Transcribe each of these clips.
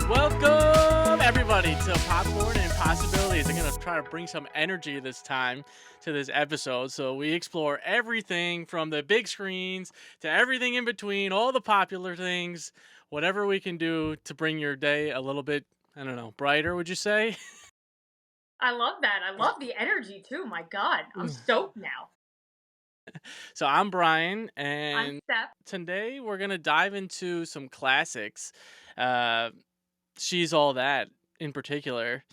Welcome, everybody, to Popcorn and Possibilities. I'm going to try to bring some energy this time to this episode. So we explore everything from the big screens to everything in between, all the popular things, whatever we can do to bring your day a little bit, I don't know, brighter, would you say? I love that. I love the energy too. My God, I'm stoked now. So I'm Brian, I'm and Steph. today we're going to dive into some classics. Uh, She's All That in particular.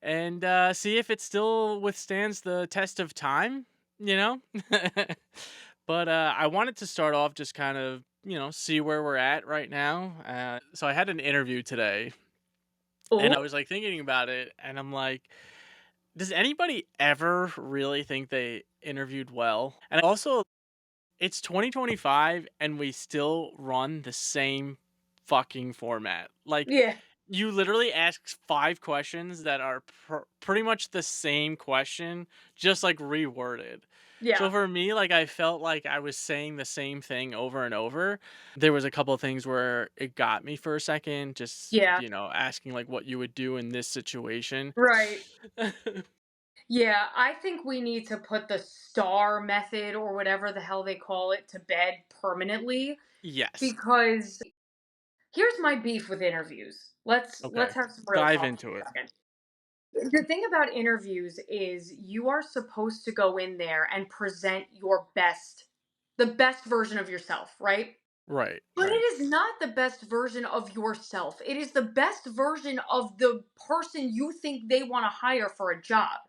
And see if it still withstands the test of time, you know? But I wanted to start off just kind of, see where we're at right now. So I had an interview today and Oh, I was like thinking about it and I'm like, does anybody ever really think they interviewed well? And also, it's 2025 and we still run the same fucking format. Like, yeah, you literally ask 5 questions that are pretty much the same question, just, like, reworded. So yeah, for me, like, I felt like I was saying the same thing over and over. There was a couple of things where it got me for a second, just, yeah. asking, like, what you would do in this situation. Right. Yeah, I think we need to put the star method or whatever the hell they call it to bed permanently Yes. because here's my beef with interviews. Let's Okay. have some real Dive talk into for a it. second. The thing about interviews is you are supposed to go in there and present the best version of yourself, right? Right, But it right. is not the best version of yourself. It is the best version of the person you think they want to hire for a job.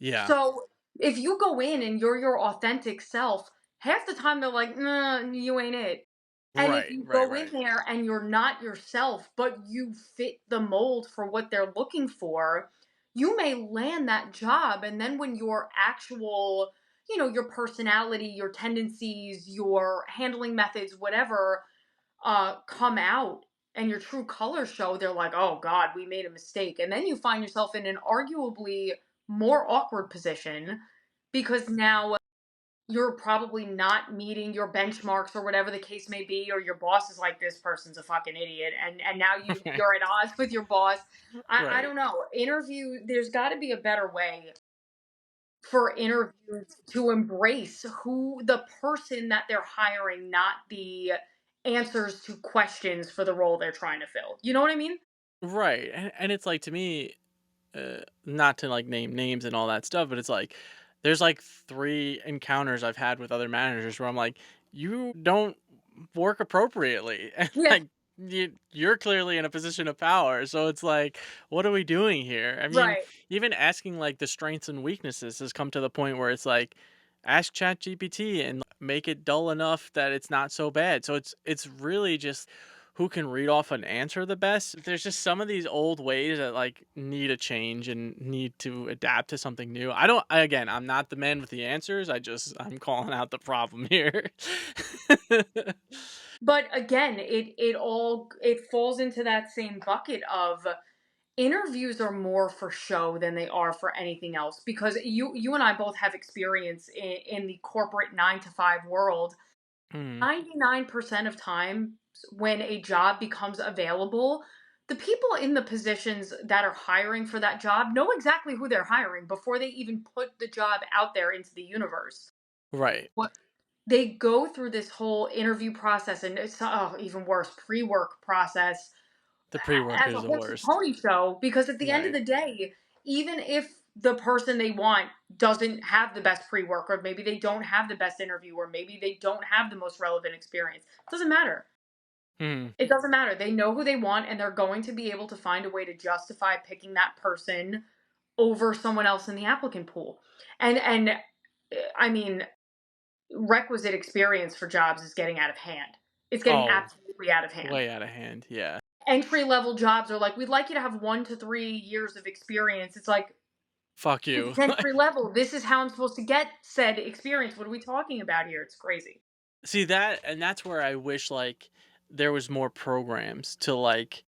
Yeah. So if you go in and you're your authentic self, half the time they're like, nah, you ain't it. And if Right, you right, go in right. there and you're not yourself, but you fit the mold for what they're looking for, you may land that job. And then when your actual, your personality, your tendencies, your handling methods, whatever, come out and your true colors show, they're like, oh God, we made a mistake. And then you find yourself in an arguably more awkward position because now you're probably not meeting your benchmarks or whatever the case may be, or your boss is like, this person's a fucking idiot. And now you're at odds with your boss. I Right. don't know. There's gotta be a better way for interviews to embrace who the person that they're hiring, not the answers to questions for the role they're trying to fill. You know what I mean? Right. And it's like, to me, not to like name names and all that stuff, but it's like there's like 3 encounters I've had with other managers where I'm like, you don't work appropriately, and Yeah, like you're clearly in a position of power. So it's like, what are we doing here? I mean, right. even asking like the strengths and weaknesses has come to the point where it's like, ask Chat GPT and make it dull enough that it's not so bad. So it's really just who can read off an answer the best. There's just some of these old ways that like need a change and need to adapt to something new. Again, I'm not the man with the answers. I'm calling out the problem here. But again, it falls into that same bucket of interviews are more for show than they are for anything else because you and I both have experience in the corporate 9 to 5 world. Mm, 99% of times when a job becomes available, the people in the positions that are hiring for that job know exactly who they're hiring before they even put the job out there into the universe. right. What they go through this whole interview process and it's even worse, pre-work process The pre-work as a is the horse and worst. pony show because at the end of Right. the day, even if the person they want doesn't have the best pre-work or maybe they don't have the best interview or maybe they don't have the most relevant experience, it doesn't matter. Mm, It doesn't matter. They know who they want and they're going to be able to find a way to justify picking that person over someone else in the applicant pool. And I mean, requisite experience for jobs is getting out of hand. It's getting oh, absolutely out of hand. way out of hand. Yeah. Entry level jobs are like, we'd like you to have 1 to 3 years of experience. It's like, Fuck this you. is entry level. This is how I'm supposed to get said experience. What are we talking about here? It's crazy. See that, and that's where I wish like there was more programs to like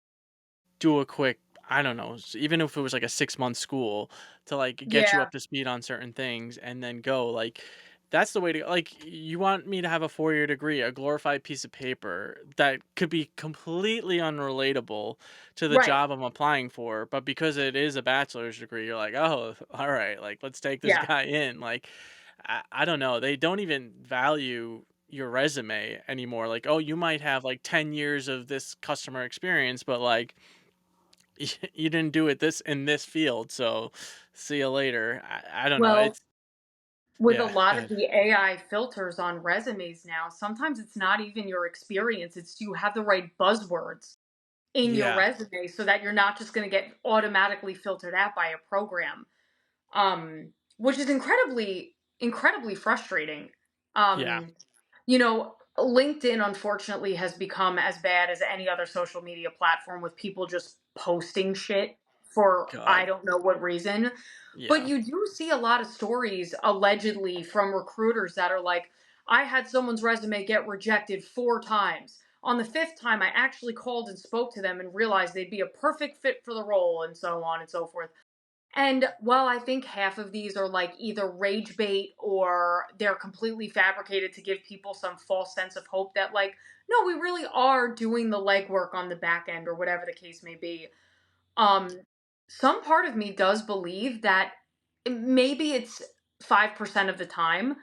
do a quick I don't know, even if it was like a 6-month school to like get you Yeah, up to speed on certain things and then go like that's the way to like you want me to have a 4-year degree, a glorified piece of paper that could be completely unrelatable to the right. job I'm applying for, but because it is a bachelor's degree, you're like, "Oh, all right, like let's take this Yeah. guy in." Like I don't know, they don't even value your resume anymore. Like, "Oh, you might have like 10 years of this customer experience, but like you didn't do it this in this field, so see you later." I don't know. Well, It's with a yeah, go lot of ahead. the AI filters on resumes now, sometimes it's not even your experience, it's you have the right buzzwords in your Yeah, resume so that you're not just going to get automatically filtered out by a program. Which is incredibly frustrating. yeah. Um, LinkedIn unfortunately has become as bad as any other social media platform with people just posting shit for I God, don't know what reason. But yeah. you do see a lot of stories allegedly from recruiters that are like, I had someone's resume get rejected 4 times. On the fifth time, I actually called and spoke to them and realized they'd be a perfect fit for the role, and so on and so forth. And while I think half of these are like either rage bait or they're completely fabricated to give people some false sense of hope that, like, no, we really are doing the legwork on the back end or whatever the case may be. Um, some part of me does believe that maybe it's 5% of the time,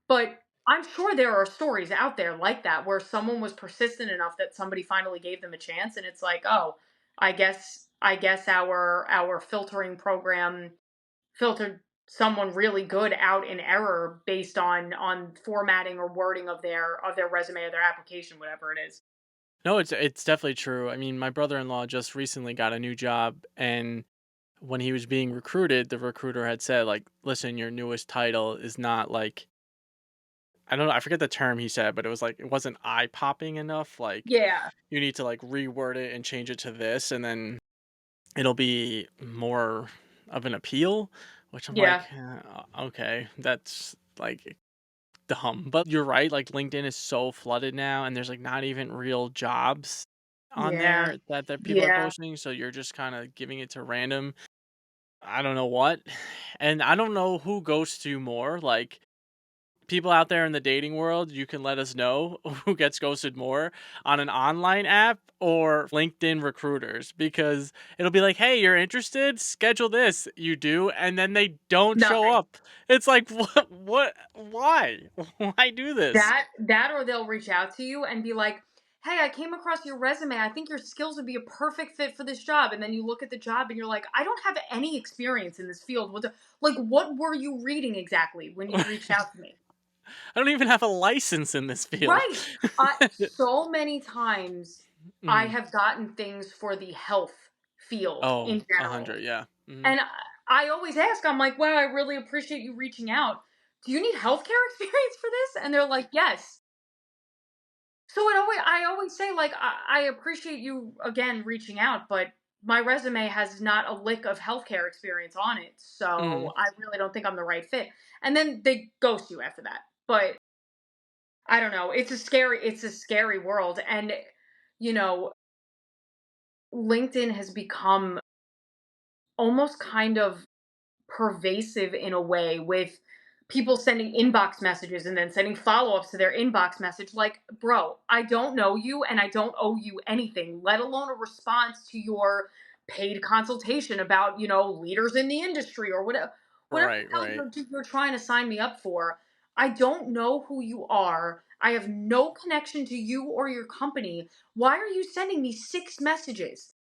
but I'm sure there are stories out there like that where someone was persistent enough that somebody finally gave them a chance and it's like, "Oh, I guess our filtering program filtered someone really good out in error based on formatting or wording of their resume or their application, whatever it is." No, it's definitely true. I mean, my brother-in-law just recently got a new job, and when he was being recruited, the recruiter had said, like, "Listen, your newest title is not like" I don't know, I forget the term he said, but it was like it wasn't eye-popping enough, like, Yeah. you need to, like, reword it and change it to this, and then it'll be more of an appeal, which I'm like, Yeah. Okay, that's, like, dumb." But you're right, like, LinkedIn is so flooded now, and there's, like, not even real jobs on Yeah. there that people are Yeah. posting, so you're just kinda giving it to random I don't know what, and I don't know who ghosts you more, like people out there in the dating world, you can let us know who gets ghosted more on an online app or LinkedIn recruiters because it'll be like, "Hey, you're interested? Schedule this." You do, and then they don't show Nothing. up. It's like, what, why? Why do this? That or they'll reach out to you and be like, "Hey, I came across your resume. I think your skills would be a perfect fit for this job." And then you look at the job and you're like, "I don't have any experience in this field. What were you reading exactly when you reached out to me?" I don't even have a license in this field. Right. So many times I Mhm. have gotten things for the health field Oh, in general. 100, yeah. Mhm. And I always ask, I'm like, "Wow, I really appreciate you reaching out. Do you need healthcare experience for this?" And they're like, "Yes." So I always say, like, I appreciate you again reaching out, but my resume has not a lick of healthcare experience on it, Mhm. so I really don't think I'm the right fit. And then they ghost you after that. But I don't know. It's a scary world, and you know, LinkedIn has become almost kind of pervasive in a way with people sending inbox messages and then sending follow-ups to their inbox message like, "Bro, I don't know you and I don't owe you anything, let alone a response to your paid consultation about, leaders in the industry or whatever Right, the hell right. you're trying to sign me up for. I don't know who you are. I have no connection to you or your company. Why are you sending me 6 messages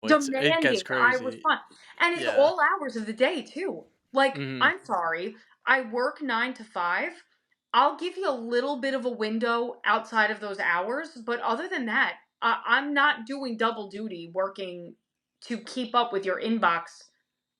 It gets demanding I crazy. respond?" And it's Yeah. all hours of the day too. Like, Mhm. I'm sorry, I work 9 to 5. I'll give you a little bit of a window outside of those hours, but other than that, I'm not doing double duty working to keep up with your inbox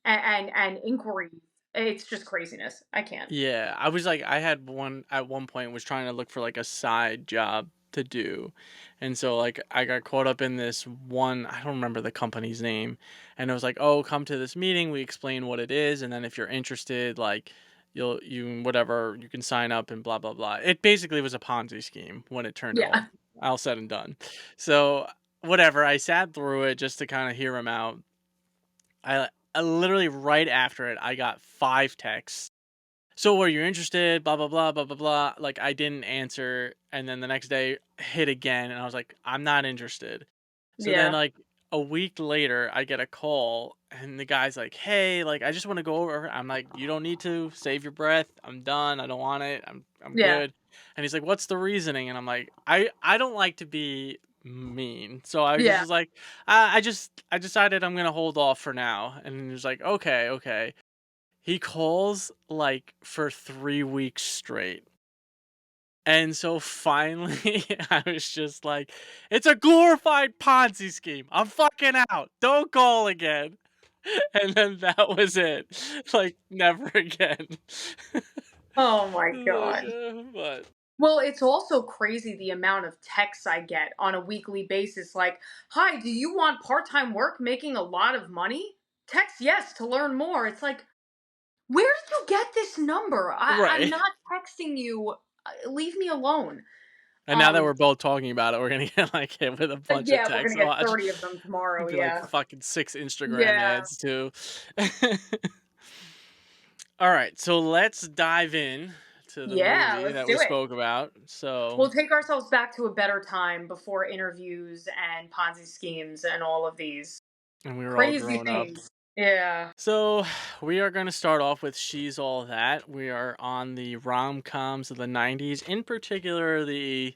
and inquiries. It's just craziness. I can't. Yeah, I was like I had one at one point was trying to look for like a side job to do. And so like I got caught up in this one, I don't remember the company's name, and it was like, "Oh, come to this meeting, we explain what it is, and then if you're interested, like you whatever, you can sign up and blah blah blah." It basically was a Ponzi scheme when it turned Yeah. all said and done. So, whatever, I sat through it just to kind of hear him out. I literally right after it, I got 5 texts. "So are you interested? Blah, blah, blah, blah, blah, blah." Like, I didn't answer, and then the next day hit again, and I was like, "I'm not interested." So then, Yeah. like, a week later, I get a call, and the guy's like, "Hey, like, I just wanna go over." I'm like, "You don't need to. Save your breath. I'm done. I don't want it. I'm Yeah. good." And he's like, "What's the reasoning?" And I'm like, I don't like to be mean." So I just Yeah. was like, I decided I'm gonna hold off for now." And he was like, "Okay, okay." He calls, like, for 3 weeks straight. And so finally, I was just like, "It's a glorified Ponzi scheme. I'm fucking out. Don't call again." And then that was it. Like, never again. Oh my Like, god. but Well, it's also crazy the amount of texts I get on a weekly basis like, "Hi, do you want part-time work making a lot of money? Text yes to learn more." It's like, "Where did you get this number? I'm right. not texting you. Leave me alone." And now that Um, we're both talking about it, we're gonna get, like, hit with a bunch of yeah, we're gonna texts. get Watch. 30 of them tomorrow, Be like yeah. fucking 6 Instagram Yeah. ads too. Alright, so let's dive in to the Yeah, movie let's that we do it. spoke about. So We'll take ourselves back to a better time before interviews and Ponzi schemes and all of these and we were all crazy grown up. things. Yeah. So we are gonna start off with She's All That. We are on the rom-coms of the 90s, in particular the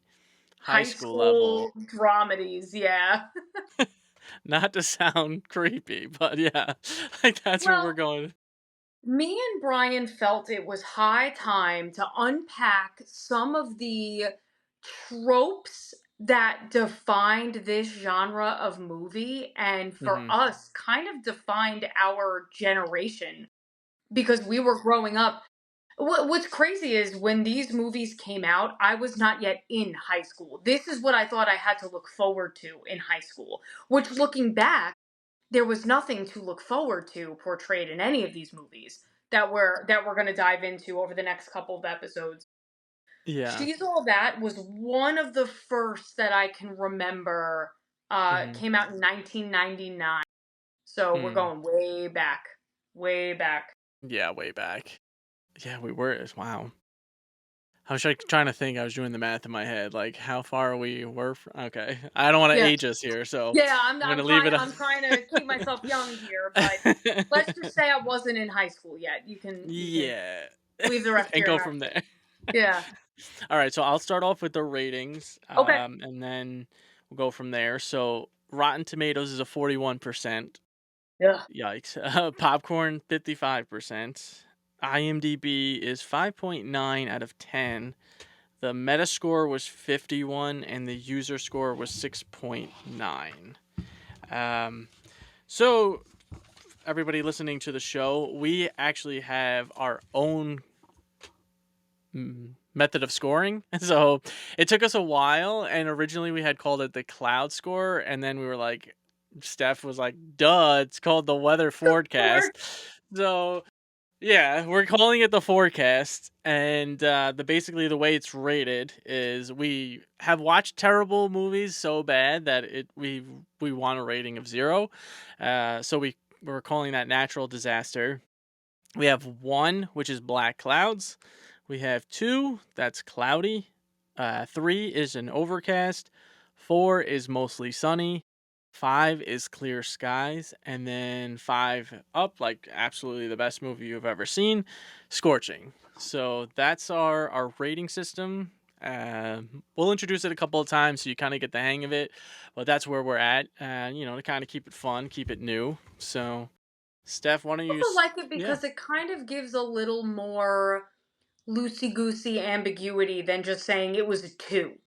high High school level. school dramedies, yeah. Not to sound creepy, but yeah, like that's where we're Well, going. me and Brian felt it was high time to unpack some of the tropes that defined this genre of movie and for Mhm. us kind of defined our generation because we were growing up. What's crazy is when these movies came out, I was not yet in high school. This is what I thought I had to look forward to in high school, which looking back, there was nothing to look forward to portrayed in any of these movies that we're going to dive into over the next couple of episodes. Yeah. She's All That was one of the first that I can remember Mhm. came out in 1999. So we're Mm. going way back. Way back. Yeah, way back. Yeah, we were. Wow. I was like trying to think. I was doing the math in my head, like how far we were. Okay, I don't want to Yeah. age us here, so Yeah, I'm I'm I'm gonna leave trying it. I'm trying to keep myself young here, but let's just say I wasn't in high school yet. You can Yeah, leave the rest to and your go from imagination. there. Yeah. All right, so I'll start off with the ratings, Okay. and then we'll go from there. So Rotten Tomatoes is a 41%. Yeah. Yikes. Popcorn 55%. IMDb is 5.9 out of 10. The Metascore was 51 and the user score was 6.9. Um, so everybody listening to the show, we actually have our own method of scoring. So it took us a while, and originally we had called it the cloud score, and then we were like, Steph was like, "Duh, it's called the weather Or forecast." So yeah, we're calling it the forecast, and the basically the way it's rated is we have watched terrible movies so bad that we want a rating of 0. So we're calling that natural disaster. We have 1, which is black clouds. We have 2, that's cloudy. 3 is an overcast. 4 is mostly sunny. 5 is clear skies. And then 5 up, like absolutely the best movie you've ever seen, scorching. So that's our rating system. We'll introduce it a couple of times so you kind of get the hang of it. But that's where we're at, to kind of keep it fun, keep it new. So, Steph, why don't I you? also like it Yeah. because it kind of gives a little more loosey goosey ambiguity than just saying it was a 2.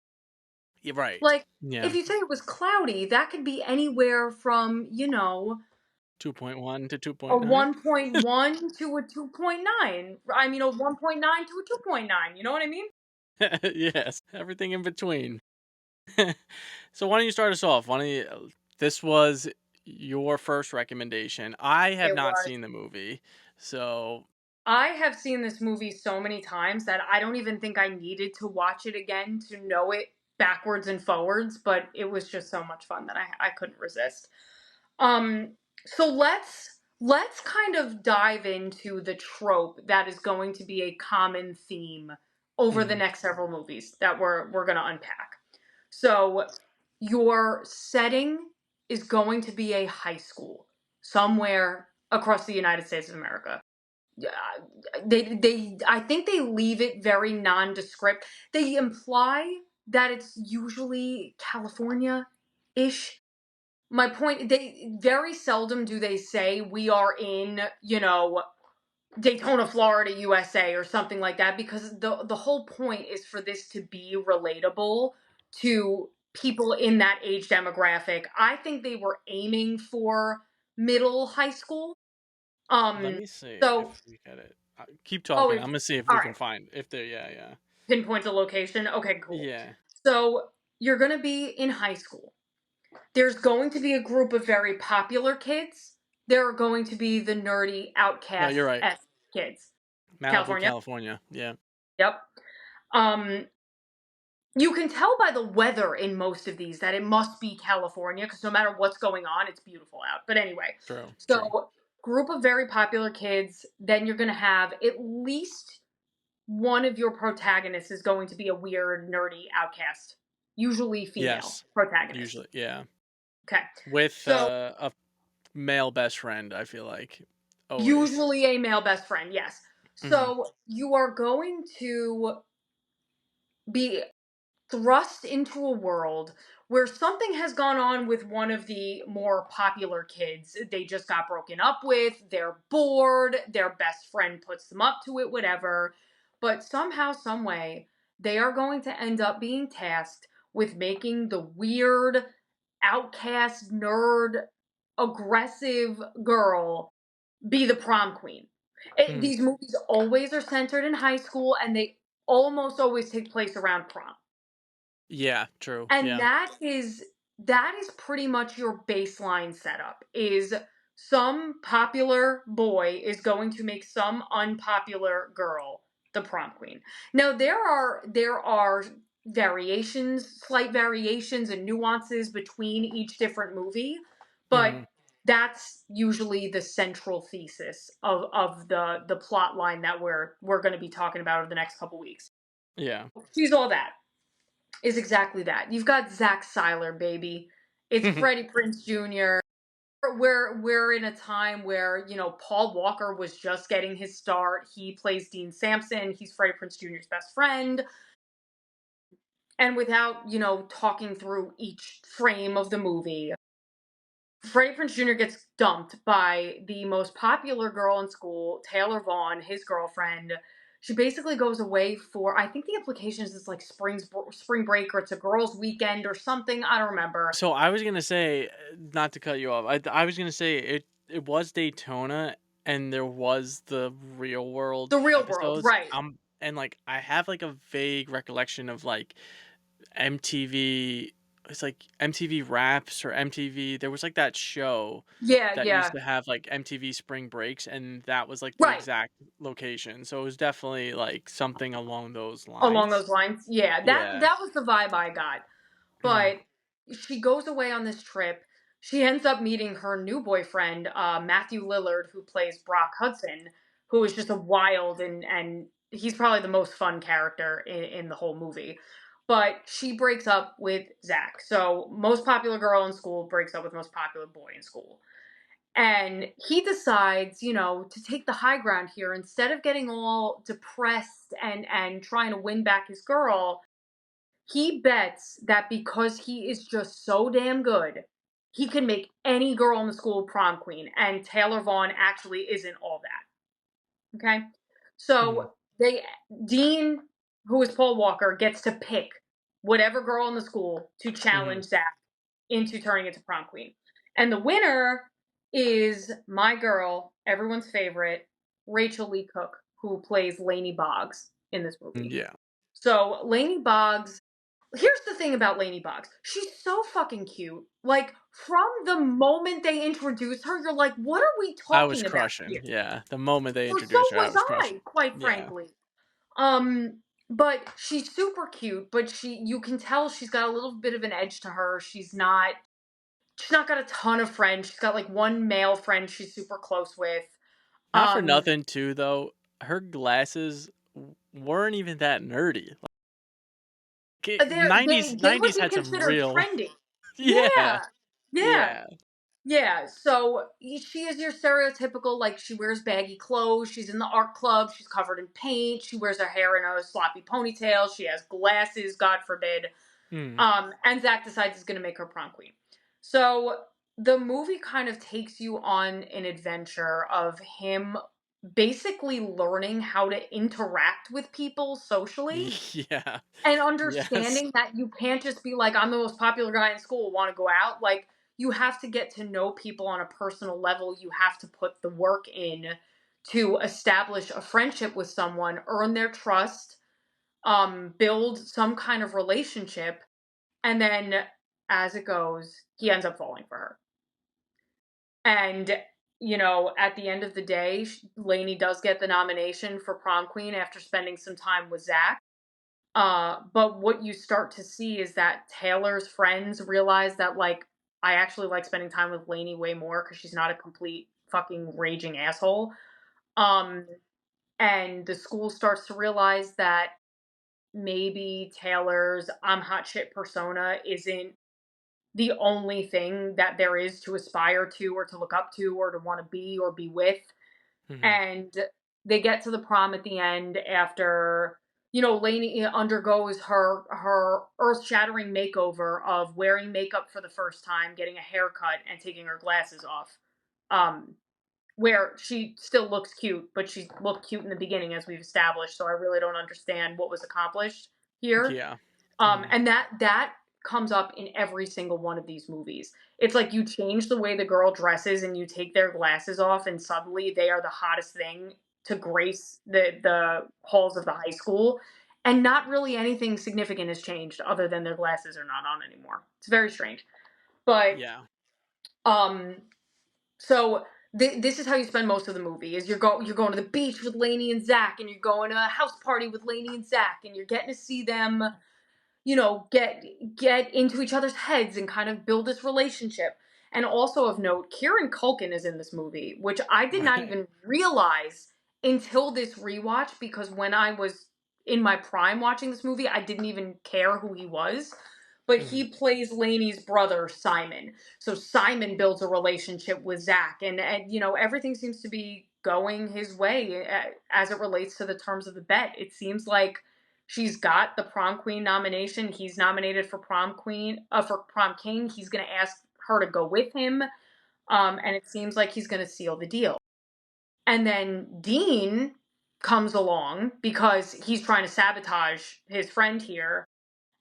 You're right. Like, if Yeah. you say it was cloudy, that could be anywhere from, 2.1 to a 2.9. 1.1 to a 2.9. I mean, a 1.9 to a 2.9. You know what I mean? Yes, everything in between. So why don't you start us off? Why don't you, this was your first recommendation. I have It not was. seen the movie. So, I have seen this movie so many times that I don't even think I needed to watch it again to know it backwards and forwards, but it was just so much fun that I couldn't resist. Um, so let's let's kind of dive into the trope that is going to be a common theme over the Mhm. next several movies that we're going to unpack. So, your setting is going to be a high school somewhere across the United States of America. Yeah, I think they leave it very nondescript. They imply that it's usually California ish. My point, they very seldom do they say we are in, Daytona, Florida, USA or something like that, because the whole point is for this to be relatable to people in that age demographic. I think they were aiming for middle high school. Let Um me see so if we get it. Keep oh, talking. if I'm gonna see if all we can right, find if there. Yeah, yeah, pinpoint a location. Okay, cool. yeah. So you're going to be in high school. There's going to be a group of very popular kids. There are going to be the nerdy No, you're outcast right. kids. Malibu, California. California. Yeah, Yep. Um, you can tell by the weather in most of these that it must be California because no matter what's going on, it's beautiful out. But anyway, true, true. so group of very popular kids. Then you're going to have at least one of your protagonists is going to be a weird, nerdy outcast, usually female Yes, protagonist. usually, yeah. Okay. With So a male best friend, I feel like always. usually a male best friend, yes. Hmm. So you are going to be thrust into a world where something has gone on with one of the more popular kids. They just got broken up with, they're bored, their best friend puts them up to it, whatever. But somehow, some way, they are going to end up being tasked with making the weird, outcast, nerd, aggressive girl be the prom queen. Hmm. These movies always are centered in high school and they almost always take place around prom. Yeah, true. And Yeah. that is pretty much your baseline setup is some popular boy is going to make some unpopular girl the prom queen. Now there are variations, slight variations and nuances between each different movie, but Hmm. that's usually the central thesis of the plot line that we're going to be talking about over the next couple weeks. Yeah. She's all that is exactly that. You've got Zach Seiler, baby. It's Freddie Prince Jr. We're in a time where Paul Walker was just getting his start. He plays Dean Sampson. He's Freddie Prince Jr.'s best friend. And without talking through each frame of the movie, Freddie Prinze Jr. gets dumped by the most popular girl in school, Taylor Vaughn, his girlfriend. She basically goes away for, I think the implications is like spring break or it's a girls' weekend or something. I don't remember. So I was gonna say, not to cut you off. I was gonna say it was Daytona, and there was the real world The real world, episodes. right? And like I have like a vague recollection of like MTV. It's like MTV Raps or MTV. There was like that show Yeah, that used yeah, to have like MTV Spring Breaks, and that was like the right. exact location. So it was definitely like something along those Along lines. those lines, yeah. That Yeah. that was the vibe I got. Mhm. But she goes away on this trip. She ends up meeting her new boyfriend, Matthew Lillard, who plays Brock Hudson, who is just a wild and he's probably the most fun character in the whole movie. But she breaks up with Zach. So most popular girl in school breaks up with most popular boy in school. And he decides, to take the high ground here. Instead of getting all depressed and trying to win back his girl, he bets that because he is just so damn good, he can make any girl in the school prom queen. And Taylor Vaughn actually isn't all that. Okay. Mhm. So Dean, who is Paul Walker, gets to pick whatever girl in the school to Mhm. challenge Zach into turning into prom queen. And the winner is my girl, everyone's favorite, Rachel Lee Cook, who plays Lainey Boggs in this movie. Yeah. So Lainey Boggs, here's the thing about Lainey Boggs. She's so fucking cute. Like from the moment they introduce her, you're like, what are we I was talking about crushing, here? yeah. The moment they Or so introduced her, I was was crushing. I, quite Yeah. frankly. But she's super cute, but you can tell she's got a little bit of an edge to her. She's not she's not got a ton of friends. She's got like one male friend she's super close with. Not for Um, nothing too, though, her glasses weren't even that nerdy. Like, they would 90s be had some considered real trendy. Yeah, Yeah, yeah. yeah. Yeah, so she is your stereotypical, like, she wears baggy clothes, she's in the art club, she's covered in paint, she wears her hair in a sloppy ponytail, she has glasses, God forbid. Mhm. And Zach decides he's gonna make her prom queen. So the movie kind of takes you on an adventure of him basically learning how to interact with people socially Yeah. and Yes. understanding that you can't just be like, I'm the most popular guy in school, want to go out. Like, you have to get to know people on a personal level. You have to put the work in to establish a friendship with someone, earn their trust, build some kind of relationship. And then as it goes, he ends up falling for her. And, at the end of the day, Lainey does get the nomination for prom queen after spending some time with Zach. But what you start to see is that Taylor's friends realize that, like, I actually like spending time with Lainey way more because she's not a complete fucking raging asshole. Um, and the school starts to realize that maybe Taylor's I'm hot shit persona isn't the only thing that there is to aspire to or to look up to or to want to be or be with. Mhm. And they get to the prom at the end after Lainey undergoes her earth-shattering makeover of wearing makeup for the first time, getting a haircut, and taking her glasses off. Um, where she still looks cute, but she looked cute in the beginning, as we've established. So I really don't understand what was accomplished here. Yeah. Mhm. And that comes up in every single one of these movies. It's like you change the way the girl dresses and you take their glasses off, and suddenly they are the hottest thing to grace the halls of the high school. And not really anything significant has changed other than their glasses are not on anymore. It's very strange. But Yeah. um so this is how you spend most of the movie is you're going to the beach with Lainey and Zach, and you're going to a house party with Lainey and Zach, and you're getting to see them get into each other's heads and kind of build this relationship. And also of note, Kieran Culkin is in this movie, which I did not Right. even realize until this rewatch, because when I was in my prime watching this movie, I didn't even care who he was. But he Mhm. plays Lainey's brother, Simon. So Simon builds a relationship with Zach, and everything seems to be going his way as it relates to the terms of the bet. It seems like she's got the prom queen nomination. He's nominated for prom queen, for prom king. He's going to ask her to go with him, and it seems like he's going to seal the deal. And then Dean comes along because he's trying to sabotage his friend here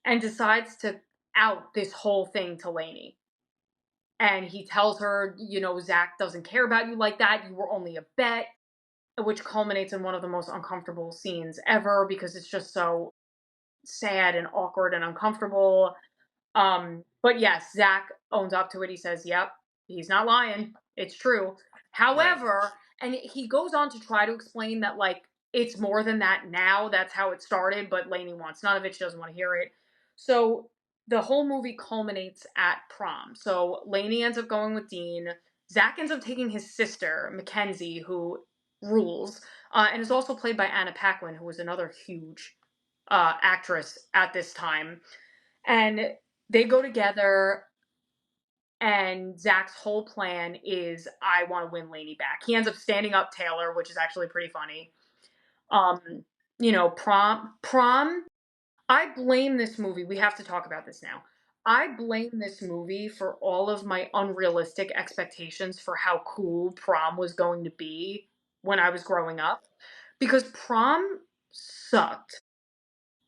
and decides to out this whole thing to Lainey. And he tells her, Zach doesn't care about you like that. You were only a bet, which culminates in one of the most uncomfortable scenes ever because it's just so sad and awkward and uncomfortable. But yes, Zach owns up to it. He says, "Yep, he's not lying. It's true." Right. However, and he goes on to try to explain that like it's more than that now. That's how it started, but Lainey wants none of it. She doesn't want to hear it. So the whole movie culminates at prom. So Lainey ends up going with Dean. Zach ends up taking his sister, Mackenzie, who rules, and is also played by Anna Paquin, who was another huge actress at this time. And they go together, and Zach's whole plan is, I want to win Lainey back. He ends up standing up Taylor, which is actually pretty funny. Um, prom. I blame this movie. We have to talk about this now. I blame this movie for all of my unrealistic expectations for how cool prom was going to be when I was growing up, because prom sucked.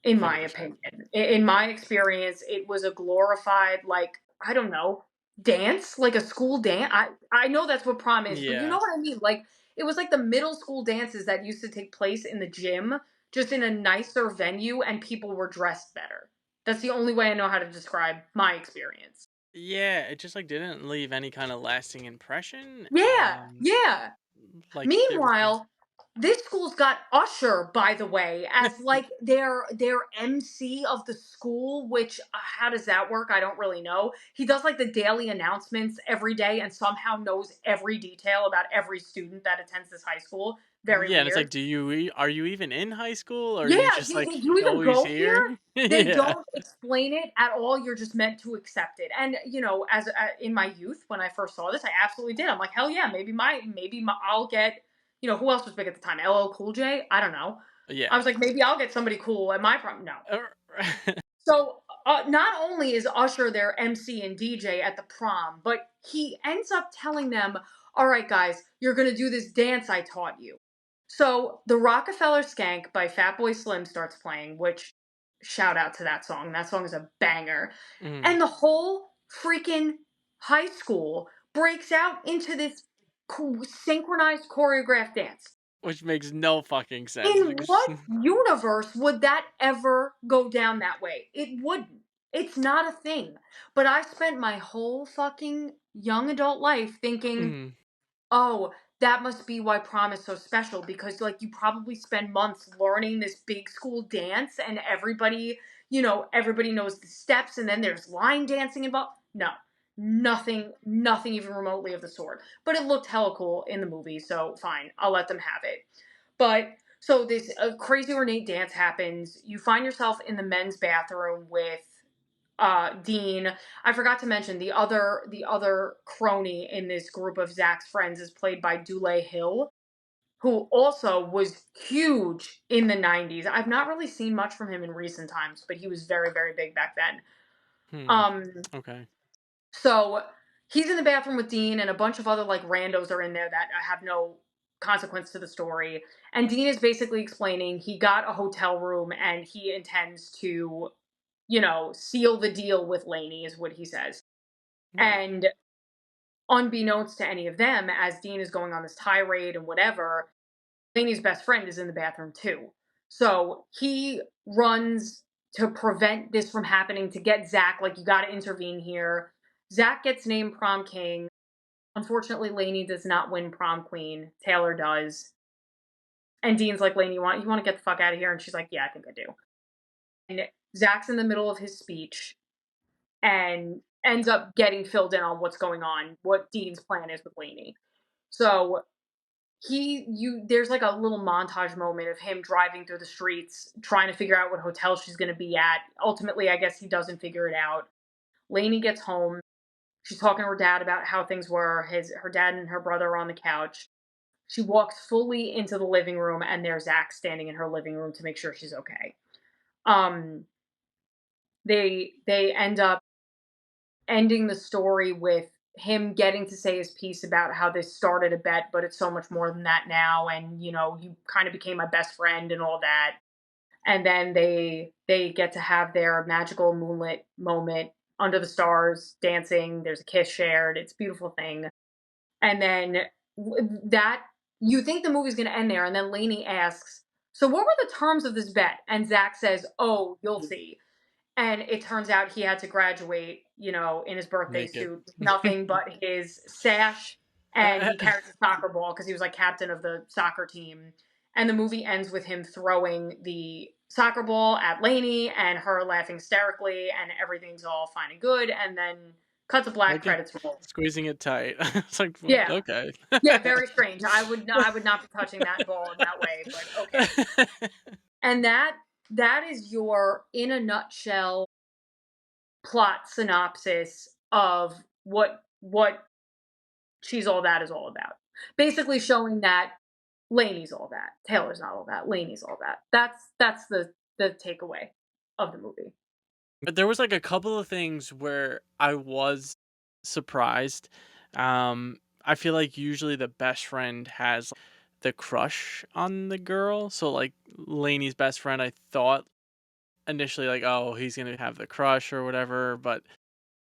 In my 100%. opinion. In Yeah. my experience, it was a glorified, like, I don't know, dance, like a school dance. I know that's what prom is, but you know Yeah. what I mean? Like, it was like the middle school dances that used to take place in the gym, just in a nicer venue, and people were dressed better. That's the only way I know how to describe my experience. Yeah, it just, like, didn't leave any kinda lasting impression, Yeah, yeah. like, there was Meanwhile, This school's got Usher, by the way, as like their MC of the school, which how does that work? I don't really know. He does like the daily announcements every day and somehow knows every detail about every student that attends this high school. Very Yeah, and it's weird. like, are you even in high school, or are Yeah, you just, like, do you even always go here? here? They Yeah. don't explain it at all. You're just meant to accept it. And as in my youth, when I first saw this, I absolutely did. I'm like, hell yeah, maybe I'll get. Who else was big at the time? LL Cool J. I don't know. I Yeah. was like, maybe I'll get somebody cool at my prom. No. Er So not only is Usher their MC and DJ at the prom, but he ends up telling them, "All right, guys, you're gonna do this dance I taught you." So the Rockefeller Skank by Fatboy Slim starts playing, which shout out to that song. That song is a banger. Mhm. And the whole freaking high school breaks out into this synchronized choreographed dance. Which makes no fucking sense In because what universe would that ever go down that way? It wouldn't. It's not a thing. But I spent my whole fucking young adult life thinking, Mhm. oh, that must be why prom is so special because like you probably spend months learning this big school dance and everybody knows the steps and then there's line dancing involved. No. Nothing even remotely of the sort. But it looked hella cool in the movie, so fine. I'll let them have it. But so this crazy ornate dance happens. You find yourself in the men's bathroom with Dean. I forgot to mention the other crony in this group of Zach's friends is played by Dule Hill, who also was huge in the 90s. I've not really seen much from him in recent times, but he was very, very big back then. Hmm. Um, Okay. so he's in the bathroom with Dean, and a bunch of other like randos are in there that have no consequence to the story. And Dean is basically explaining he got a hotel room and he intends to, seal the deal with Lainey, is what he says. Hmm. And unbeknownst to any of them, as Dean is going on this tirade and whatever, Lainey's best friend is in the bathroom too. So he runs to prevent this from happening to get Zach, like, you got to intervene here. Zach gets named prom king. Unfortunately, Lainey does not win prom queen. Taylor does. And Dean's like, Lainey, you want to get the fuck out of here? And she's like, yeah, I think I do. And Zach's in the middle of his speech and ends up getting filled in on what's going on, what Dean's plan is with Lainey. So there's like a little montage moment of him driving through the streets trying to figure out what hotel she's going to be at. Ultimately, I guess he doesn't figure it out. Lainey gets home. She's talking to her dad about how things were. Her dad and her brother are on the couch. She walks fully into the living room, and there's Zach standing in her living room to make sure she's okay. Um, they end up ending the story with him getting to say his piece about how this started a bet, but it's so much more than that now. And you kind of became my best friend and all that. And then they get to have their magical moonlit moment under the stars, dancing. There's a kiss shared. It's a beautiful thing. And then that you think the movie's going to end there, and then Lainey asks, "So what were the terms of this bet?" And Zach says, "Oh, you'll see." And it turns out he had to graduate, in his birthday Naked. suit, nothing but his sash, and he carries a soccer ball because he was like captain of the soccer team. And the movie ends with him throwing the soccer ball at Lainey and her laughing hysterically, and everything's all fine and good. And then cut to black, Like, credits roll. squeezing it tight. It's like, "Well, Yeah, okay." yeah, very strange. I would not be touching that ball in that way, but okay. And that is your, in a nutshell, plot synopsis of what She's All That is all about. Basically showing that Lainey's all that. Taylor's not all that. Lainey's all that. That's the takeaway of the movie. But there was, like, a couple of things where I was surprised. I feel like usually the best friend has the crush on the girl, so, like, Lainey's best friend, I thought initially, like, "Oh, he's gonna have the crush or whatever," but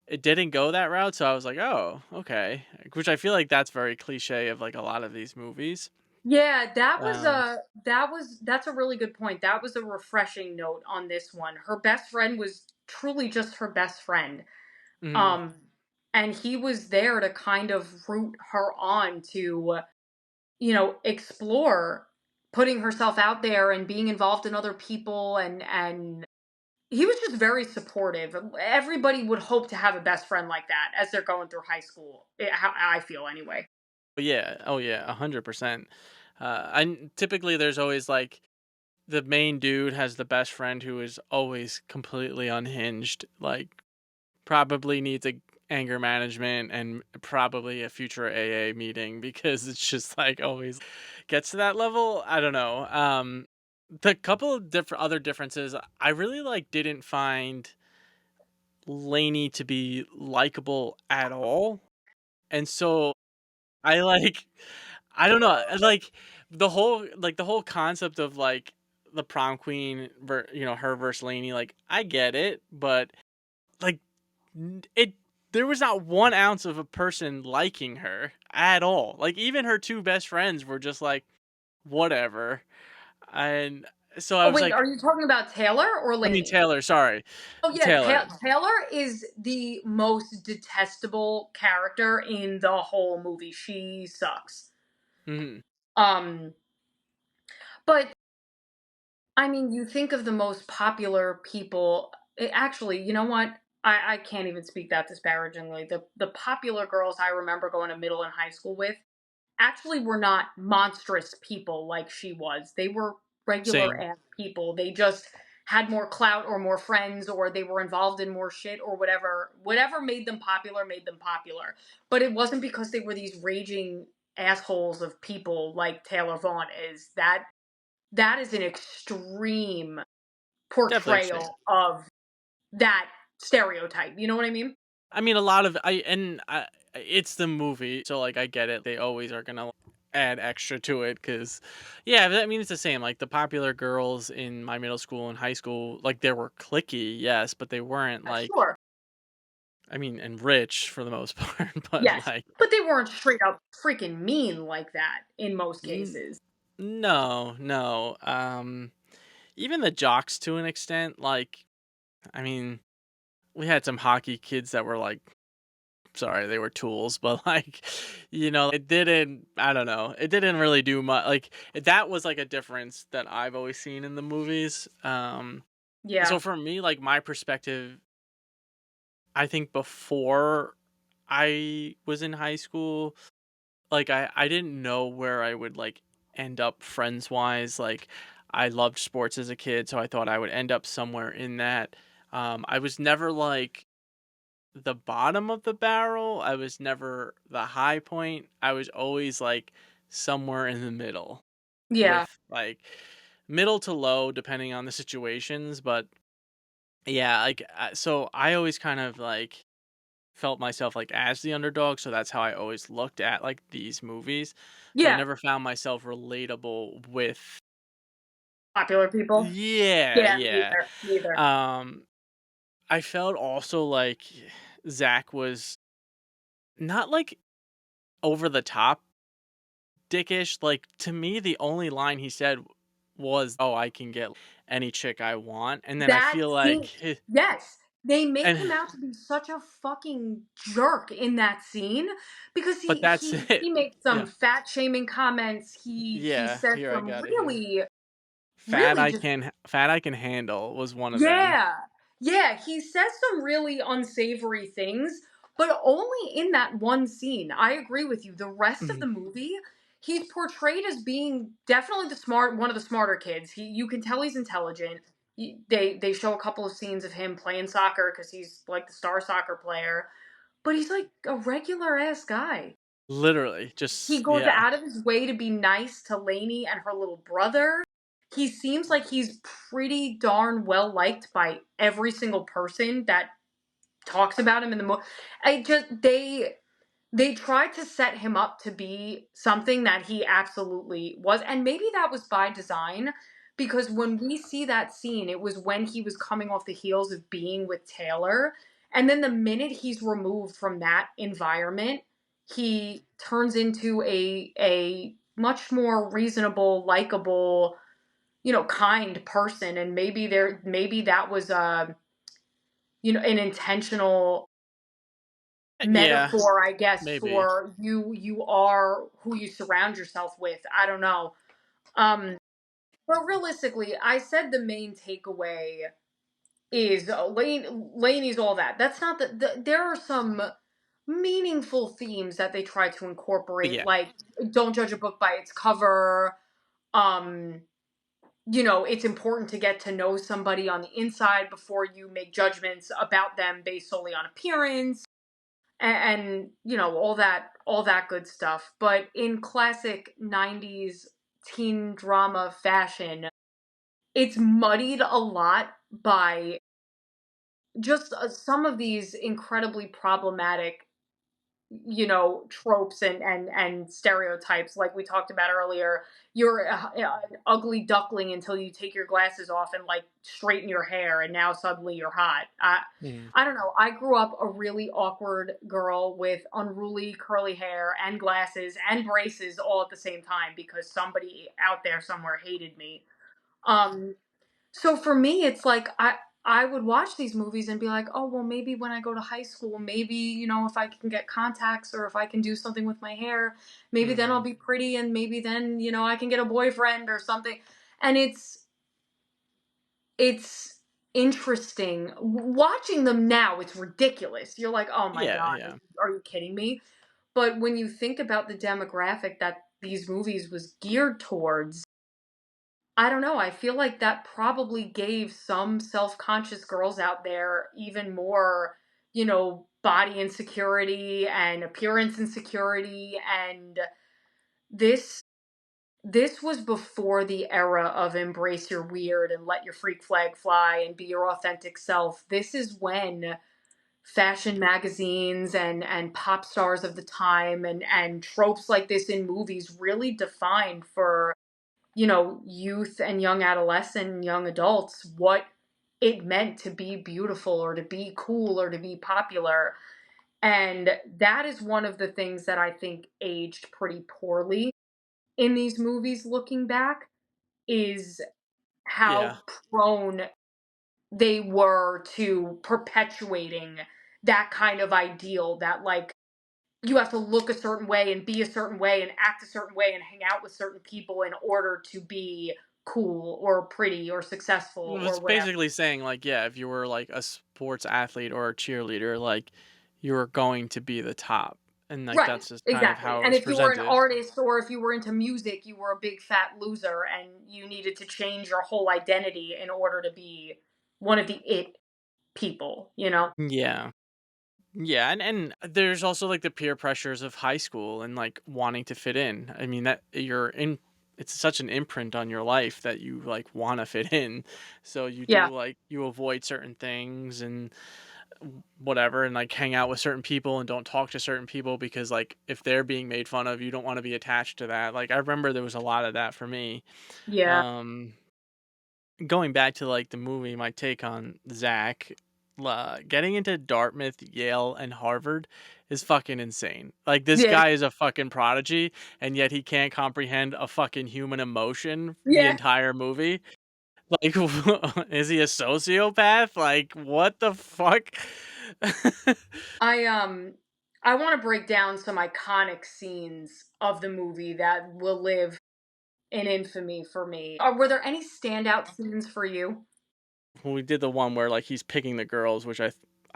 it didn't go that route, so I was like, "Oh, okay." Which I feel like that's very cliche of, like, a lot of these movies. Yeah, Um that's a really good point. That was a refreshing note on this one. Her best friend was truly just her best friend. Mhm. Um and he was there to kind of root her on to, explore. putting herself out there and being involved in other people, and he was just very supportive. Everybody would hope to have a best friend like that as they're going through high school. How I feel anyway. But yeah, oh yeah, 100%. And typically there's always like the main dude has the best friend who is always completely unhinged, like probably needs a anger management and probably a future AA meeting because it's just like always gets to that level. I don't know. The couple of different other differences, I really like didn't find Lainey to be likable at all. And so I like I don't know, like the whole concept of like the prom queen her versus Lainey, like I get it, but like it there was not 1 ounce of a person liking her at all. Like even her 2 best friends were just like whatever. And so I Oh was wait, like, are you talking about Taylor or I mean Lainey? Taylor, sorry. Oh yeah, Taylor. Taylor is the most detestable character in the whole movie. She sucks. Mhm. Um, but I mean, you think of the most popular people. Actually, you know what? I can't even speak that disparagingly. The popular girls I remember going to middle and high school with actually were not monstrous people like she was. They were regular Same. ass people. They just had more clout or more friends, or they were involved in more shit or whatever. Whatever made them popular made them popular. But it wasn't because they were these raging assholes of people like Taylor Vaughn is. That is an extreme Definitely extreme. portrayal of that stereotype. You know what I mean? I mean, a lot of it's the movie, so like I get it. They always are gonna add extra to it because, yeah, I mean it's the same. Like the popular girls in my middle school and high school, like they were clicky, yes, but they weren't like, Sure. I mean, and rich for the most part, but Yes. like, But they weren't straight up freaking mean like that in most n- cases. no, no. Even the jocks to an extent, like, I mean, we had some hockey kids that were like, sorry, they were tools, but like, it didn't, I don't know, it didn't really do much. Like that was like a difference that I've always seen in the movies. So Yeah. for me, like my perspective, I think before I was in high school, like I didn't know where I would like end up friends wise. Like I loved sports as a kid, so I thought I would end up somewhere in that. I was never like the bottom of the barrel. I was never the high point. I was always like somewhere in the middle Yeah. with like middle to low depending on the situations, but yeah, like so I always kind of like felt myself like as the underdog, so that's how I always looked at like these movies. So I Yeah. never found myself relatable with. Popular people. Yeah, Yeah, me yeah. either. Me either. Um I felt also like Zach was not like over the top dickish. Like to me, the only line he said was, "Oh, I can get any chick I want," and then I That feel like, scene, yes. They make and him out to be such a fucking jerk in that scene because but he that's he it. he makes Yeah, some fat shaming comments. He yeah. says Here I some got it here. really Fat really I just can, fat I can handle was one of them. yeah. Yeah, he says some really unsavory things, but only in that one scene. I agree with you. The rest of Mhm. the movie, he's portrayed as being definitely one of the smarter kids. You can tell he's intelligent. They show a couple of scenes of him playing soccer because he's like the star soccer player, but he's like a regular ass guy. Literally, He just goes yeah. out of his way to be nice to Lainey and her little brother. He seems like he's pretty darn well liked by every single person that talks about him in the movie. I just they tried to set him up to be something that he absolutely was, and maybe that was by design because when we see that scene, it was when he was coming off the heels of being with Taylor, and then the minute he's removed from that environment, he turns into a much more reasonable, likable, kind person, and maybe that was an intentional Yeah, metaphor, I guess, maybe. for you are who you surround yourself with. I don't know. Um But realistically, I said the main takeaway is Laney's all that. That's not there are some meaningful themes that they try to incorporate, Yeah. like don't judge a book by its cover. Um, it's important to get to know somebody on the inside before you make judgments about them based solely on appearance and all that good stuff. But in classic 90s teen drama fashion, it's muddied a lot by just some of these incredibly problematic tropes and stereotypes like we talked about earlier. You're an ugly duckling until you take your glasses off and like straighten your hair, and now suddenly you're hot. Mhm. I don't know. I grew up a really awkward girl with unruly curly hair and glasses and braces all at the same time because somebody out there somewhere hated me. Um, so for me, it's like I would watch these movies and be like, oh well, maybe when I go to high school, maybe if I can get contacts or if I can do something with my hair, maybe then I'll Mhm. be pretty and maybe then I can get a boyfriend or something. And it's interesting watching them now. It's ridiculous. You're like, oh my Yeah, god, yeah. are you kidding me? But when you think about the demographic that these movies was geared towards, I don't know. I feel like that probably gave some self-conscious girls out there even more, body insecurity and appearance insecurity. And this this was before the era of embrace your weird and let your freak flag fly and be your authentic self. This is when fashion magazines and pop stars of the time and tropes like this in movies really defined for youth and young adolescent and young adults what it meant to be beautiful or to be cool or to be popular. And that is one of the things that I think aged pretty poorly in these movies looking back is Yeah. how prone they were to perpetuating that kind of ideal that like you have to look a certain way and be a certain way and act a certain way and hang out with certain people in order to be cool or pretty or successful Well, or it's whatever. basically saying like, yeah, if you were like a sports athlete or a cheerleader, like you were going to be the top. And like Right, that's just kind of exactly. how it And was if you were an presented. artist or if you were into music, you were a big fat loser and you needed to change your whole identity in order to be one of the it people. Yeah. Yeah, and there's also like the peer pressures of high school and like wanting to fit in. I mean that you're in it's such an imprint on your life that you like want to fit in. So you Yeah. do like you avoid certain things and whatever and like hang out with certain people and don't talk to certain people because like if they're being made fun of, you don't want to be attached to that. Like I remember there was a lot of that for me. Yeah. Um Going back to like the movie, my take on Zach, getting into Dartmouth, Yale, and Harvard is fucking insane. Like this Yeah. guy is a fucking prodigy, and yet he can't comprehend a fucking human emotion the Yeah. entire movie. Like, is he a sociopath? Like, what the fuck? I um I want to break down some iconic scenes of the movie that will live in infamy for me. Were there any standout scenes for you? When we did the one where like he's picking the girls, which I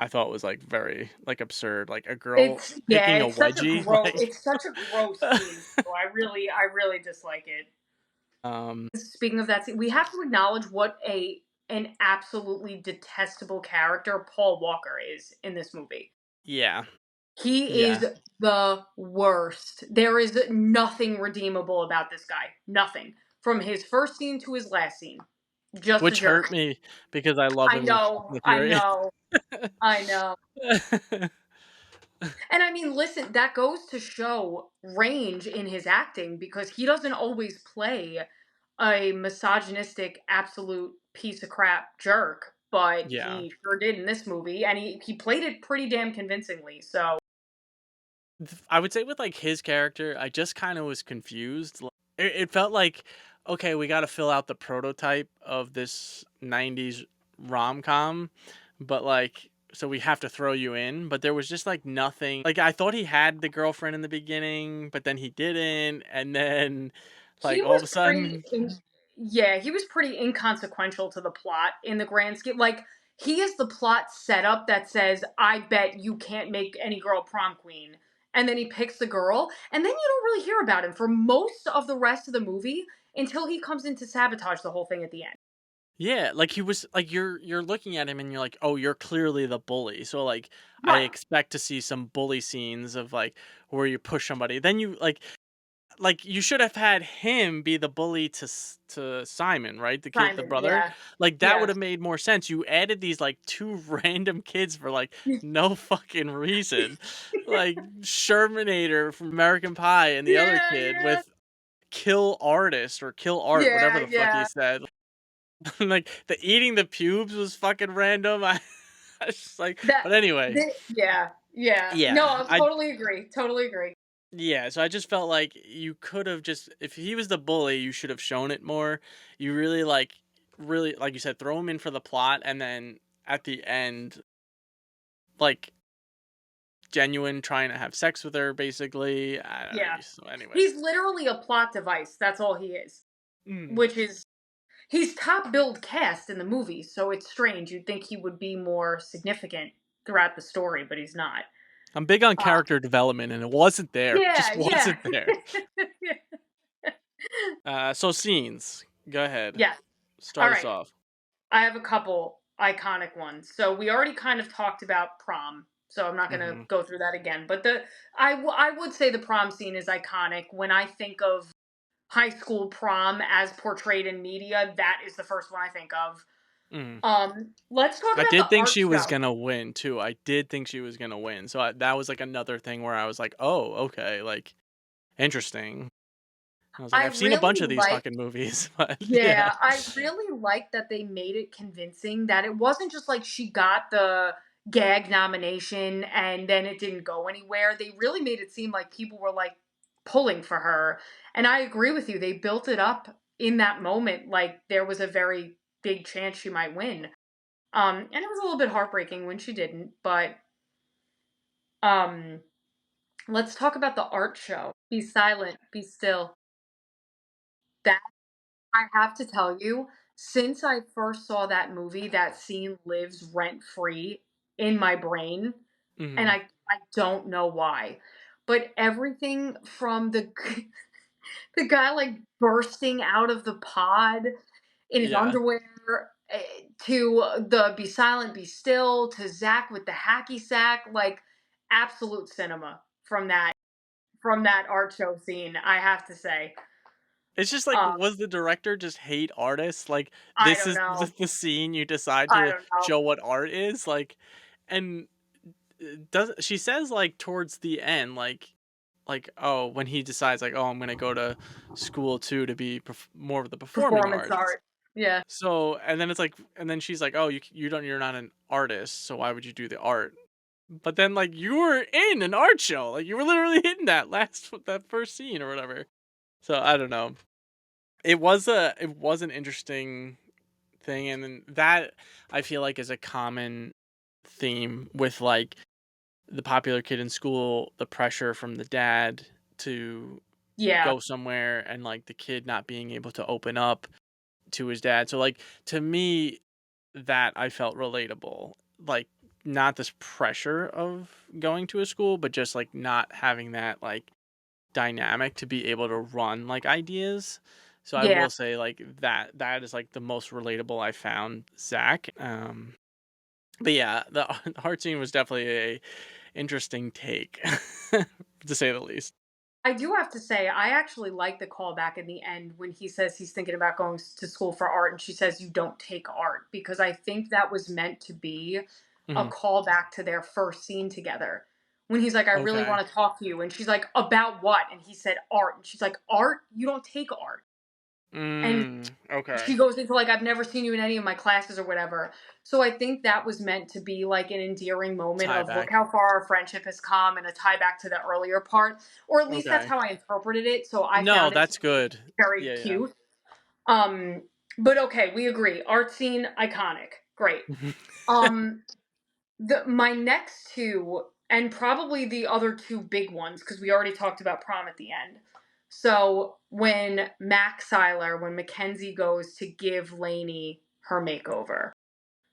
thought was like very like absurd, like a girl It's yeah, picking a it's such a wedgie, gross like. it's such a gross scene. So I really dislike it. um, Speaking of that scene, we have to acknowledge what a an absolutely detestable character Paul Walker is in this movie. yeah. He Yeah, is the worst. There is nothing redeemable about this guy. Nothing. From his first scene to his last scene. Just a which hurt jerk. me because I love I him in know. the I Fury. know. I know. And I mean, listen, that goes to show range in his acting because he doesn't always play a misogynistic, absolute piece of crap jerk, but Yeah. he sure did in this movie, and he played it pretty damn convincingly. So, I would say with, like, his character, I just kinda was confused, it felt like, "Okay, we gotta fill out the prototype of this '90s rom-com, but, like so we have to throw you in," but there was just, like, nothing like, I thought he had the girlfriend in the beginning, but then he didn't, and then, he like, all of was a pretty sudden yeah, he was pretty inconsequential to the plot in the grand scheme. Like, he is the plot setup that says, "I bet you can't make any girl prom queen," and then he picks the girl, and then you don't really hear about him for most of the rest of the movie until he comes in to sabotage the whole thing at the end. Yeah, like he was like you're looking at him and you're like, "Oh, you're clearly the bully." So like I Right. expect to see some bully scenes of like where you push somebody. Then you like you should have had him be the bully to to Simon, right? The kid, the Simon, brother. yeah. Like that would Yeah. have made more sense. You added these like two random kids for like no fucking reason. Like Shermanator from American Pie and the other Yeah, kid yeah. with kill artist or kill art, whatever Yeah, the fuck he yeah. said. Like the eating the pubes was fucking random. I was just like, That but anyway, yeah, yeah. No, yeah, I I totally agree. Totally agree. yeah. So I just felt like you could have just if he was the bully, you should have shown it more. You really like you said, throw him in for the plot, and then at the end, like genuine trying to have sex with her, basically. I don't know. Yeah. So anyway, He's literally a plot device. That's all he is. mm. Which is he's top billed cast in the movie, so it's strange. You'd think he would be more significant throughout the story, but he's not. I'm big on Uh, character development, and it wasn't there. It yeah, just yeah. wasn't there. So scenes. Go ahead. Yeah. All Start us right. off. I have a couple iconic ones. So we already kind of talked about prom, so I'm not going to Hmm. go through that again. But I would say the prom scene is iconic. When I think of high school prom as portrayed in media, that is the first one I think of. Let's talk I about did the think art she was show. gonna win too. I did think she was gonna win. So that was like another thing where I was like, "Oh, okay, like interesting." I was like, I "I've seen a really bunch of these like fucking movies," but yeah. Yeah, I really like that they made it convincing that it wasn't just like she got the gag nomination and then it didn't go anywhere. They really made it seem like people were like pulling for her. And I agree with you. They built it up in that moment like there was a very big chance she might win. And it was a little bit heartbreaking when she didn't, but um let's talk about the art show. Be silent, be still. That I have to tell you, since I first saw that movie, that scene lives rent free in my brain, and Hmm. I don't know why. But everything from the the guy like bursting out of the pod in his Yeah. underwear to the be silent, be still to Zach with the hacky sack, like absolute cinema from that art show scene. I have to say, It's just like, um, was the director just hate artists? Like, I this don't is know, the scene you decide I to don't know. show what art is? Like, and does she says like towards the end, oh, when he decides like, oh, I'm gonna go to school too to be more of the performing Performance arts. art. Yeah. So, and then it's like, and then she's like, oh, you're not an artist, so why would you do the art? But then like you were in an art show, like you were literally in that first scene or whatever. So I don't know. It was an interesting thing, and then that I feel like is a common theme with like the popular kid in school, the pressure from the dad to Yeah. go somewhere and like the kid not being able to open up to his dad. So like to me that I felt relatable. Like not this pressure of going to a school, but just like not having that like dynamic to be able to run like ideas. So I Yeah. will say like that is like the most relatable I found Zach. But yeah, the the art scene was definitely a interesting take, to say the least. I do have to say, I actually like the callback in the end when he says he's thinking about going to school for art and she says, "You don't take art," because I think that was meant to be a Mhm. callback to their first scene together. When he's like, "I really Okay. want to talk to you." And she's like, "About what?" And he said, "Art." And she's like, "Art? You don't take art." And Okay. she goes into like, "I've never seen you in any of my classes or whatever." So I think that was meant to be like an endearing moment Tie of look back. how far our friendship has come and a tie back to the earlier part, or at least that's Okay. how I interpreted it. So I No, found it to that's be good. very Yeah, cute. Um, but okay, we agree. Art scene iconic, great. yeah. Um, the my next two and probably the other two big ones because we already talked about prom at the end. So when Mackenzie goes to give Lainey her makeover, Okay,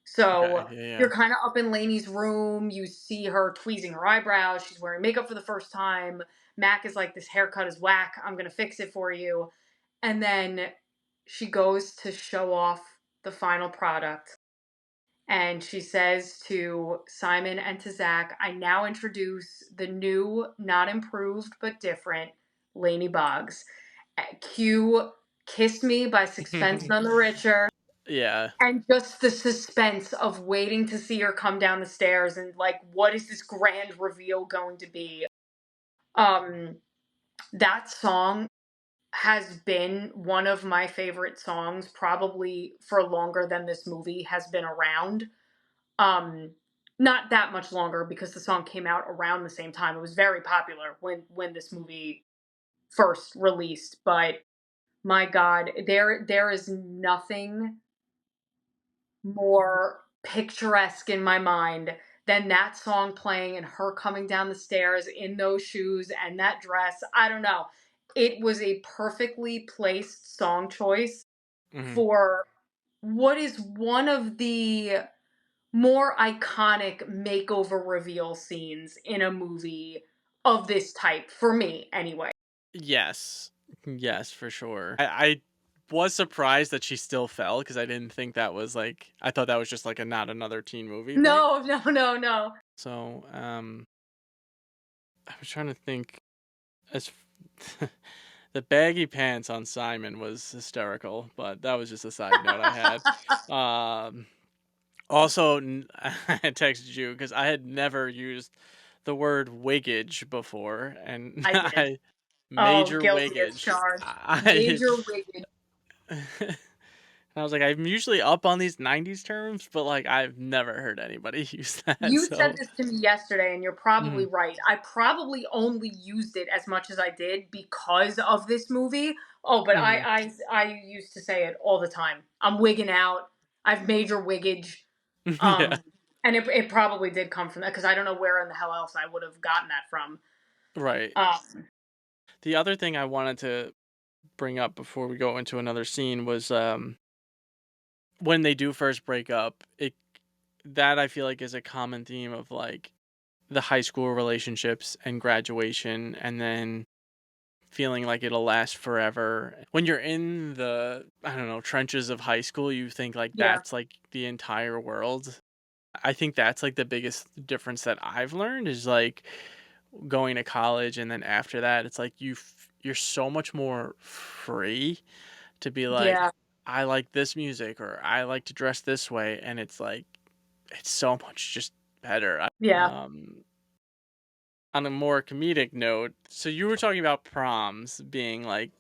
so yeah, yeah. you're kind of up in Lainey's room. You see her tweezing her eyebrows. She's wearing makeup for the first time. Mac is like, "This haircut is whack. I'm gonna fix it for you." And then she goes to show off the final product. And she says to Simon and to Zach, "I now introduce the new, not improved, but different Lainey Boggs." Cue Kiss Me by Sixpence None the Richer. Yeah. And just the suspense of waiting to see her come down the stairs and like, what is this grand reveal going to be? Um, that song has been one of my favorite songs probably for longer than this movie has been around. Um, Not that much longer because the song came out around the same time. It was very popular when this movie first released, but my god, there is nothing more picturesque in my mind than that song playing and her coming down the stairs in those shoes and that dress. I don't know. It was a perfectly placed song choice Mhm. for what is one of the more iconic makeover reveal scenes in a movie of this type, for me anyway. Yes. Yes, for sure. I was surprised that she still fell because I didn't think that was, like I thought that was just, like, a not another teen movie thing. No, no, no, no. So, I was trying to think as the baggy pants on Simon was hysterical, but that was just a side note I had. Um, also, I had texted you because I had never used the word wiggage before, and I did. I Oh, major guilty as wiggage. charged. I Major wiggage. I was like, I'm usually up on these 90s terms, but like I've never heard anybody use that. You said So, this to me yesterday, and you're probably mhm, right. I probably only used it as much as I did because of this movie. Oh, but mhm. I used to say it all the time. I'm wigging out. I've major wiggage. Yeah, Um, and it probably did come from that because I don't know where in the hell else I would have gotten that from. right. Um, The other thing I wanted to bring up before we go into another scene was when they do first break up, it that I feel like is a common theme of like the high school relationships and graduation and then feeling like it'll last forever. When you're in the, I don't know, trenches of high school, you think like yeah, that's like the entire world. I think that's like the biggest difference that I've learned is like going to college and then after that it's like you're so much more free to be like yeah, I like this music or I like to dress this way and it's like it's so much just better. yeah, Um on a more comedic note, so you were talking about proms being like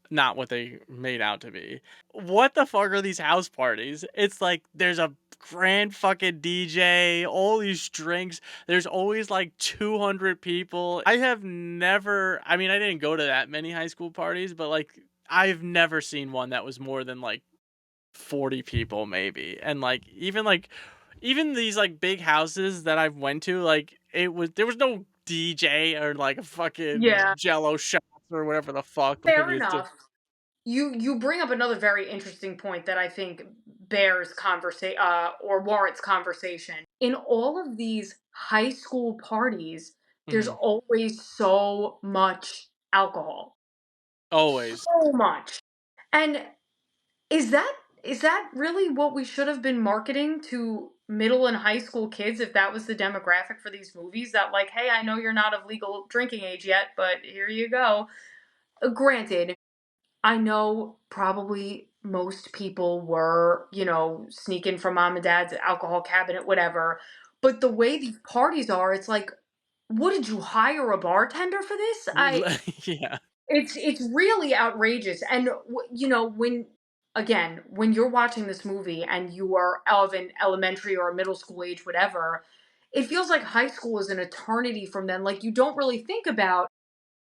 not what they made out to be. What the fuck are these house parties? It's like there's a grand fucking DJ, all these drinks. There's always like 200 people. I have never, I mean, I didn't go to that many high school parties, but like I've never seen one that was more than like 40 people maybe. And like even these like big houses that I've went to, like there was no DJ or like a fucking yeah. jello shots or whatever the fuck. Like Fair it's just enough. You bring up another very interesting point that I think bears conversation or warrants conversation. In all of these high school parties, there's mhm. always so much alcohol. Always. So much. And is that is that really what we should have been marketing to middle and high school kids if that was the demographic for these movies that like, "Hey, I know you're not of legal drinking age yet, but here you go." Granted, I know probably most people were, sneaking from mom and dad's alcohol cabinet, whatever. But the way these parties are, it's like, what did you hire a bartender for this? Yeah. It's really outrageous. And when you're watching this movie and you are of an elementary or a middle school age, whatever, it feels like high school is an eternity from then. Like you don't really think about,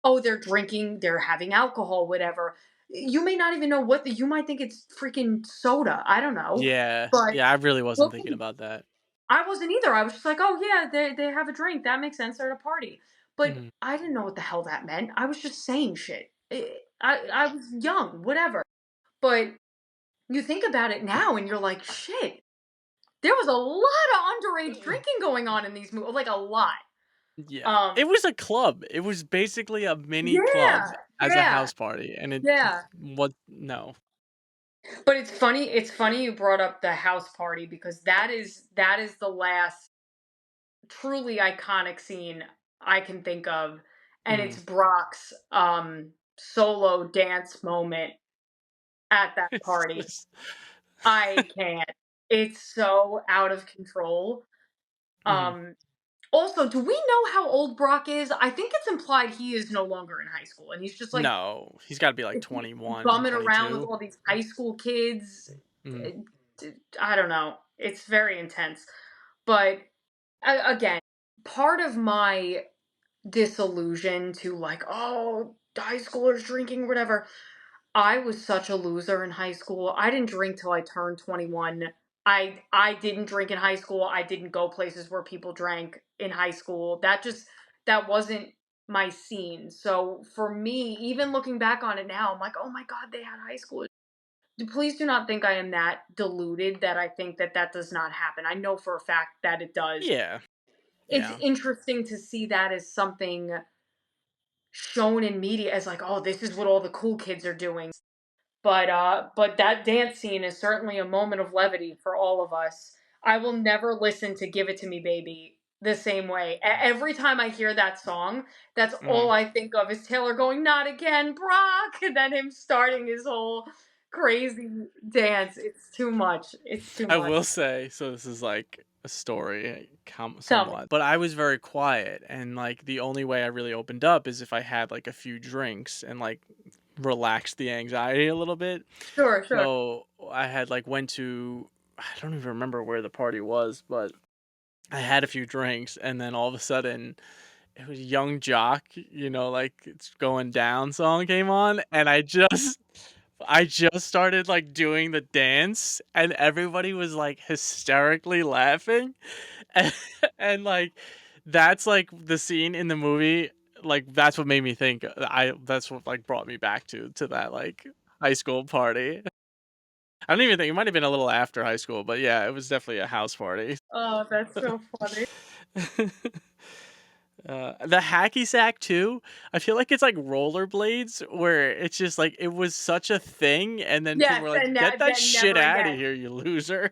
oh, they're drinking, they're having alcohol, whatever. You may not even know you might think it's freaking soda. I don't know. Yeah. But Yeah, I really wasn't thinking looking about that. I wasn't either. I was just like, "Oh, yeah, they have a drink. That makes sense. They're at a party." but Mhm. I didn't know what the hell that meant. I was just saying shit. I was young, whatever. But you think about it now and you're like, shit, there was a lot of underage drinking going on in these movies, like a lot. Yeah. Um, It was a club. It was basically a mini club yeah, as a yeah, house party, and it yeah. what no. But it's funny you brought up the house party because that is the last truly iconic scene I can think of, and it's Mhm. Brock's solo dance moment at that It's party. just I can't. It's so out of control. Mhm. Um Also, do we know how old Brock is? I think it's implied he is no longer in high school and he's just like No, he's gotta be, like, is he 21, bumming around with 22. all these high school kids. Mhm. Uh, I don't know. It's very intense. But again, part of my disillusion to like, oh, high schoolers drinking, whatever. I was such a loser in high school. I didn't drink till I turned 21. I didn't drink in high school. I didn't go places where people drank in high school. That wasn't my scene. So for me, even looking back on it now, I'm like, "Oh my god, they had high school." Please do not think I am that deluded that I think that that does not happen. I know for a fact that it does. Yeah, It's yeah. interesting to see that as something shown in media as like, "Oh, this is what all the cool kids are doing." But that dance scene is certainly a moment of levity for all of us. I will never listen to "Give It to Me, Baby" the same way. Every time I hear that song, that's all Mhm. I think of is Taylor going, "Not again, Brock," and then him starting his whole crazy dance. It's too much. It's too I much. will say, so this is like a story, Tell me. somewhat, but I was very quiet, and like the only way I really opened up is if I had like a few drinks and like relaxed the anxiety a little bit. Sure, sure. So I had like went to, I don't even remember where the party was, but I had a few drinks, and then all of a sudden it was Young Jock, like it's going down song came on, and I just started, like, doing the dance, and everybody was, like, hysterically laughing, and like, that's, like, the scene in the movie, like, that's what made me think I that's what, like, brought me back to that, like, high school party. I don't even think it might have been a little after high school, but yeah, it was definitely a house party. Oh, that's so funny. The hacky sack too. I feel like it's like rollerblades, where it's just like it was such a thing, and then people Yes, were like, and "Get that then shit never out of again. here, you loser!"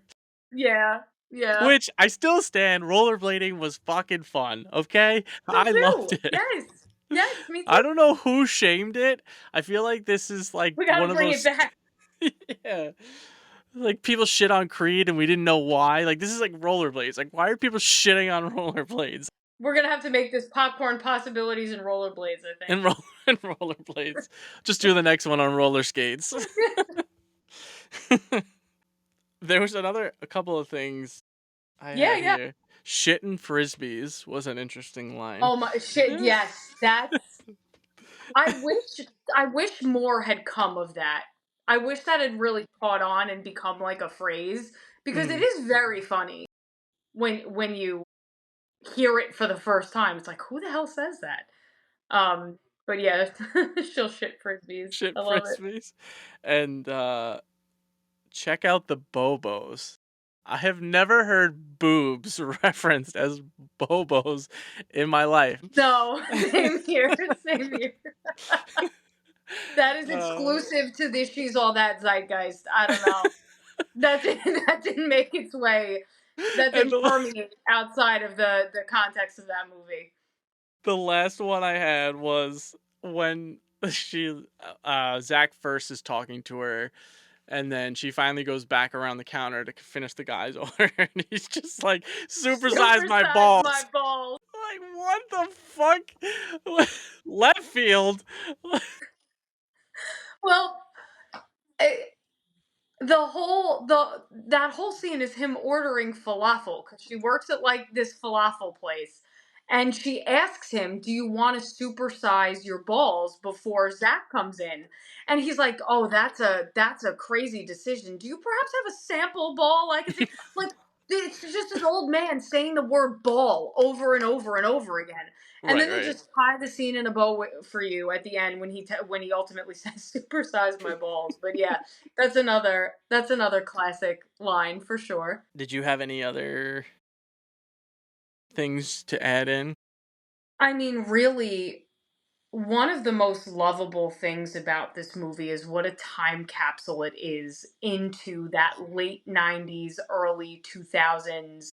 Yeah, yeah. Which I still stand. Rollerblading was fucking fun. Okay, Me I loved too. it. Yes. Yes, me I too. don't know who shamed it. I feel like this is like We one gotta of bring it those. back. Yeah, like people shit on Creed, and we didn't know why. Like this is like rollerblades. Like why are people shitting on rollerblades We're gonna have to make this popcorn possibilities and rollerblades, I think. and and rollerblades? Just do the next one on roller skates. There was a couple of things I Yeah, had yeah. here. Shit and frisbees was an interesting line. Oh my shit, yes. That's I wish I wish more had come of that. I wish that had really caught on and become like a phrase because it Mm, is very funny when you hear it for the first time. It's like, who the hell says that? But yeah, she'll shit frisbees. shit I love it. frisbees, and check out the Bobos. I have never heard boobs referenced as Bobos in my life. No, same here, same here. That is uh, exclusive to this She's All That zeitgeist. I don't know. That didn't that didn't make its way. That and didn't permeate outside of the context of that movie. the last one I had was when Zach first is talking to her, and then she finally goes back around the counter to finish the guy's order, and he's just like, "Supersize my Supersize my balls." balls. Like, what the fuck? Left field. Well, eh, the that whole scene is him ordering falafel because she works at like this falafel place, and she asks him, "Do you want to supersize your balls before Zach comes in?" And he's like, "Oh, that's a crazy decision. Do you perhaps have a sample ball I can see?" Like, It's just this old man saying the word ball over and over and over again. And Right, then they right. just tie the scene in a bow for you at the end when when he ultimately says supersize my balls. But yeah, that's another classic line for sure. Did you have any other things to add in? I mean, really, one of the most lovable things about this movie is what a time capsule it is into that late 90s, early 2000s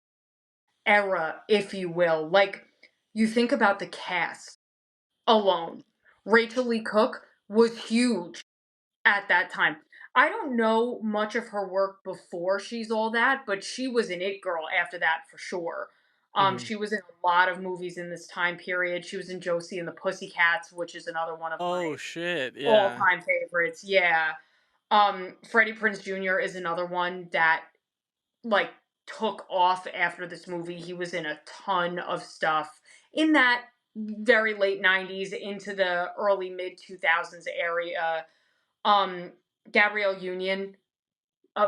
era, if you will. Like, you think about the cast alone. Rachel Lee Cook was huge at that time. I don't know much of her work before She's All That, but she was an it girl after that for sure. Mhm. She was in a lot of movies in this time period. She was in Josie and the Pussycats, which is another one of my Oh, shit, yeah. all-time favorites. Yeah. Freddie Prinze Jr. is another one that like took off after this movie. He was in a ton of stuff in that very late 90s into the early mid 2000s area. Um Gabrielle Union,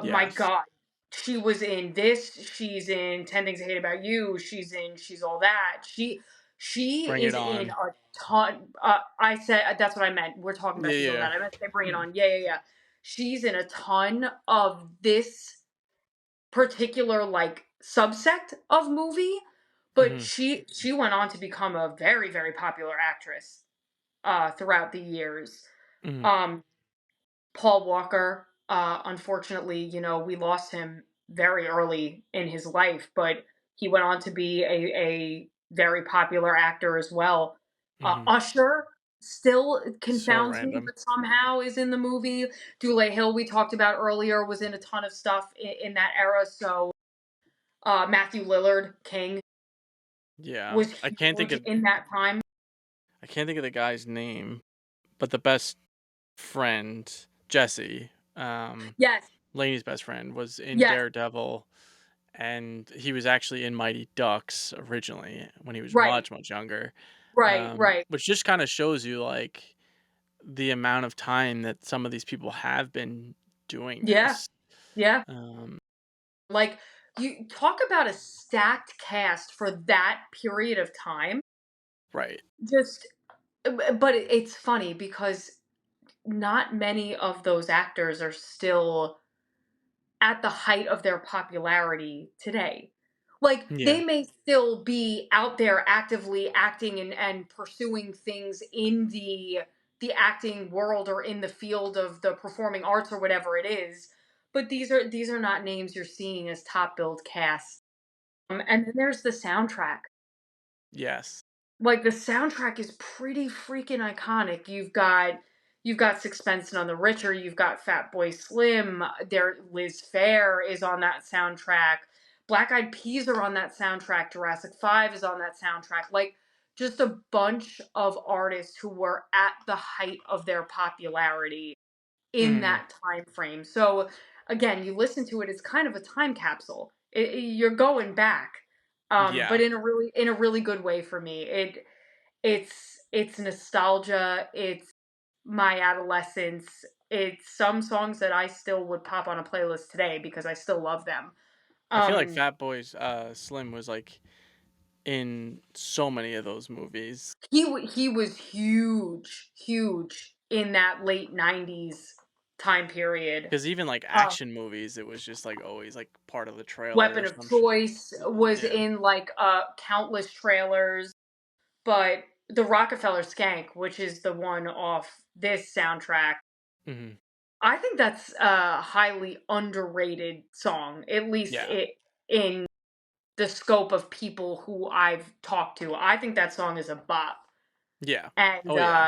my Yes. god. She was in this, she's in 10 Things I Hate About You, she's in She's All That. She Bring it is in on. a ton I said that's what I meant. We're talking Yeah, about She's All yeah. That. I meant to say Bring It On. Yeah, yeah, yeah. She's in a ton of this particular like subsect of movie, but Mhm, she went on to become a very very popular actress throughout the years. mhm. Um Paul Walker, unfortunately, we lost him very early in his life, but he went on to be a very popular actor as well. Mhm. Usher still So confounds me, random. but somehow is in the movie. Dule Hill, we talked about earlier, was in a ton of stuff in that era. So Matthew Lillard, King, Yeah. was huge in that time. I can't think of the guy's name, but the best friend, Jesse, Yes, Lainey's best friend, was in yes, Daredevil, and he was actually in Mighty Ducks originally when he was right, much, much younger, right. which just kinda shows you, like, the amount of time that some of these people have been doing Yeah, this. yeah. Um Like, you talk about a stacked cast for that period of time. Right. Just but it's funny because not many of those actors are still at the height of their popularity today. Like, Yeah. they may still be out there actively acting and pursuing things in the acting world or in the field of the performing arts or whatever it is, but these are not names you're seeing as top billed casts. And then there's the soundtrack. Yes. Like, the soundtrack is pretty freaking iconic. You've got Sixpence None the Richer, you've got Fatboy Slim, there Liz Phair is on that soundtrack. Black Eyed Peas are on that soundtrack. Jurassic 5 is on that soundtrack. Like, just a bunch of artists who were at the height of their popularity in Mhm. that time frame. So again, you listen to it, it's kind of a time capsule. You're going back, but Yeah. in a really good way for me. It's nostalgia. It's my adolescence. It's some songs that I still would pop on a playlist today because I still love them. I feel like Um, Slim was, like, in so many of those movies. he was huge, huge in that late '90s time period. 'Cause even, like, Uh, action movies, it was just, like, always, like, part of the trailer or Weapon of some shit. Choice was Yeah. in like countless trailers, but the Rockefeller Skank, which is the one off this soundtrack, Mhm. I think that's a highly underrated song, at least Yeah. in the scope of people who I've talked to. I think that song is a bop. Yeah. And Oh, yeah.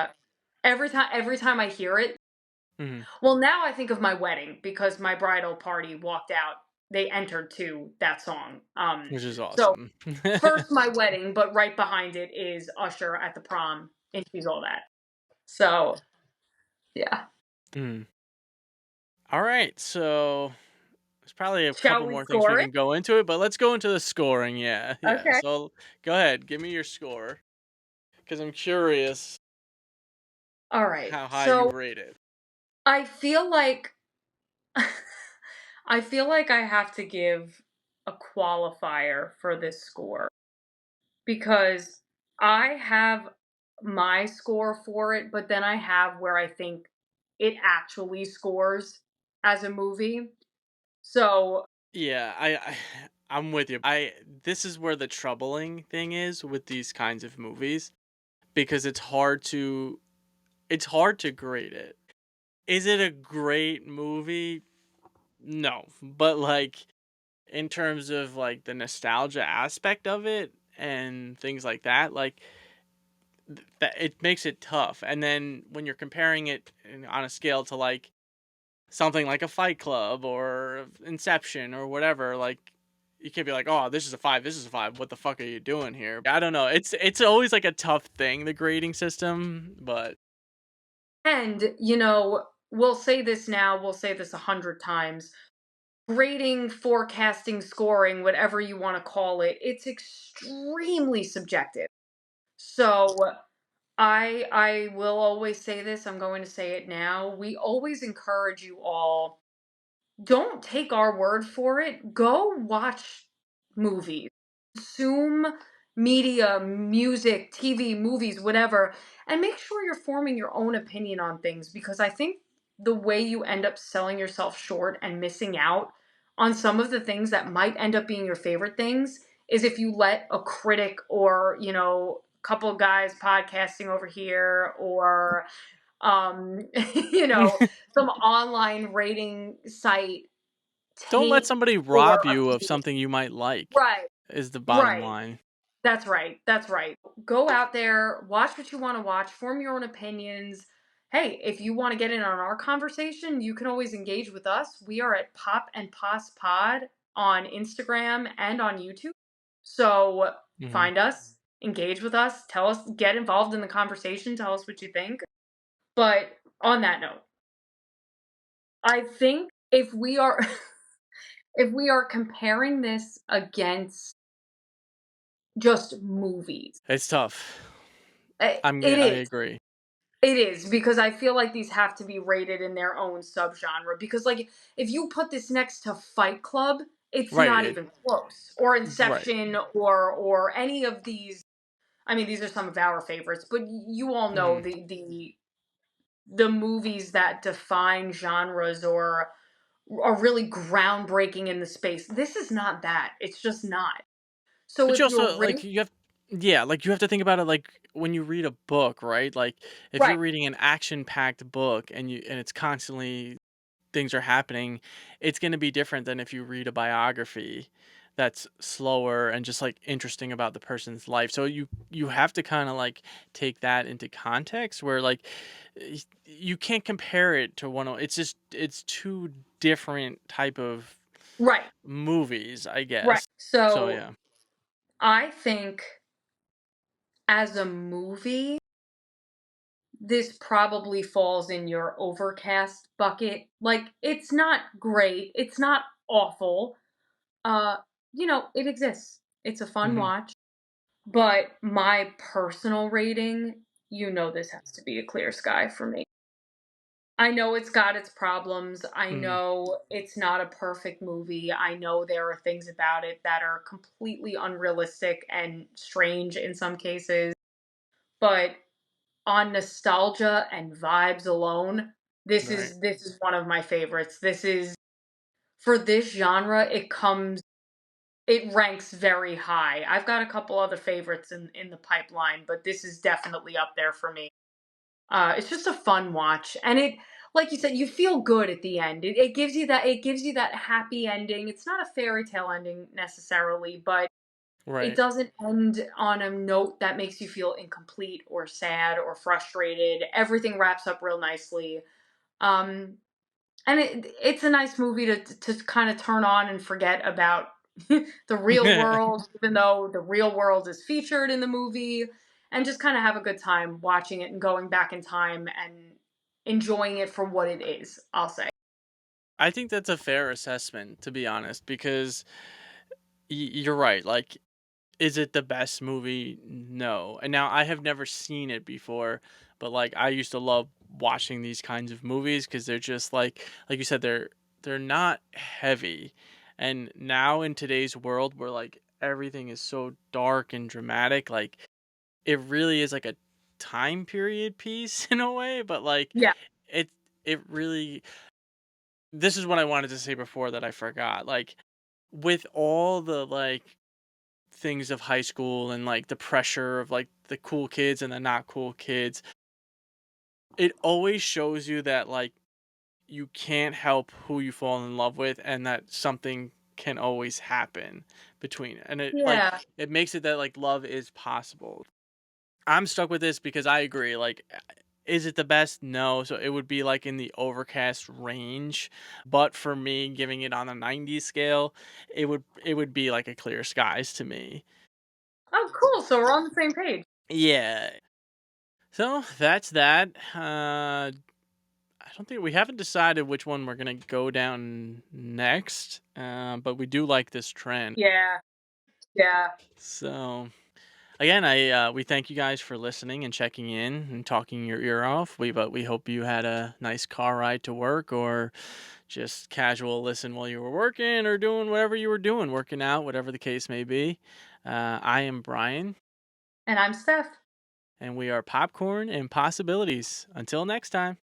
every time I hear it, Mhm. well, now I think of my wedding because my bridal party walked out. They entered to that song. Which is So awesome. first my wedding, but right behind it is Usher at the prom, and she's all that. So yeah. Mm. Alright, so there's probably a Shall couple we more things we score it? can go into it, but let's go into the scoring, yeah, yeah. Okay. So, go ahead, give me your score, because 'cause I'm curious All right. how high you So rate it. I feel like I feel like I have to give. a qualifier for this score because I have my score for it, but then I have where I think it actually scores as a movie. So, Yeah, I'm with you. I This is where the troubling thing is with these kinds of movies because it's hard to grade it. Is it a great movie? No, but like in terms of like the nostalgia aspect of it and things like that, like that it makes it tough. And then when you're comparing it on a scale to like something like a Fight Club or Inception or whatever, like you can't be like, "Oh, this is a 5, this is a 5. What the fuck are you doing here?" I don't know. It's always like a tough thing, the grading system, but and, we'll say this now, we'll say this 100 times. Grading, forecasting, scoring, whatever you want to call it, it's extremely subjective. So, I will always say this, I'm going to say it now. We always encourage you all, don't take our word for it. Go watch movies, consume media, music, TV, movies, whatever, and make sure you're forming your own opinion on things because I think the way you end up selling yourself short and missing out on some of the things that might end up being your favorite things is if you let a critic or, couple of guys podcasting over here or you know, some online rating site don't let taint somebody your rob you of opinion. something you might like Right, is the bottom right. line. That's right. That's right. Go out there, watch what you want to watch, form your own opinions. Hey, if you want to get in on our conversation, you can always engage with us. We are at Pop and Pos Pod on Instagram and on YouTube. So Mhm. find us, engage with us, tell us, get involved in the conversation, tell us what you think. But on that note, I think if we are if we are comparing this against just movies, It's tough. it I is. agree. It is because I feel like these have to be rated in their own subgenre because like if you put this next to Fight Club, it's Right, not even close. Or right. Inception or any of these. I mean, these are some of our favorites, but you all know Mhm. the movies that define genres or are really groundbreaking in the space. This is not that. It's just not. So But you if you're also rating, like you have yeah, like you have to think about it like when you read a book, right? Like if right, you're reading an action-packed book and it's constantly things are happening, it's going to be different than if you read a biography that's slower and just like interesting about the person's life. So you have to kind of like take that into context where like you can't compare it to it's just it's two different type of right, movies, I right. guess. So So yeah. I think as a movie, this probably falls in your overcast bucket. Like it's not great, it's not awful. Uh, it exists. It's a fun Mhm. watch, but my personal rating, this has to be a clear sky for me. I know it's got its problems. I Mhm. know it's not a perfect movie. I know there are things about it that are completely unrealistic and strange in some cases. But on nostalgia and vibes alone, Right. this is one of my favorites. This is for this genre, it ranks very high. I've got a couple other favorites in the pipeline, but this is definitely up there for me. It's just a fun watch, and like you said, you feel good at the end. It gives you that happy ending. It's not a fairy tale ending necessarily, but it Right. doesn't end on a note that makes you feel incomplete or sad or frustrated. Everything wraps up real nicely. Um, and it's a nice movie to kind of turn on and forget about the real world, even though the real world is featured in the movie, and just kind of have a good time watching it and going back in time and enjoying it for what it is, I'll say. I think that's a fair assessment to be honest because you're right. Like is it the best movie? No. And now I have never seen it before, but like I used to love watching these kinds of movies because they're just like you said, they're not heavy. And now in today's world where like everything is so dark and dramatic, like it really is like a time period piece in a way, but like Yeah. it it really, this is what I wanted to say before that I forgot. Like with all the like things of high school and like the pressure of like the cool kids and the not cool kids, it always shows you that like you can't help who you fall in love with and that something can always happen between, and it like Yeah. it makes it that like love is possible. I'm stuck with this because I agree. Like, is it the best? No. So it would be like in the overcast range. But for me, giving it on a 90 scale, it would be like a clear skies to me. Oh, cool. So we're on the same page. Yeah. So that's that. I don't think we haven't decided which one we're gonna go down next. But we do like this trend. Yeah. Yeah. So again, I we thank you guys for listening and checking in and talking your ear off. We hope you had a nice car ride to work or just casual listen while you were working or doing whatever you were doing, working out, whatever the case may be. I am Brian, And I'm Steph. and we are Popcorn and Possibilities. Until next time.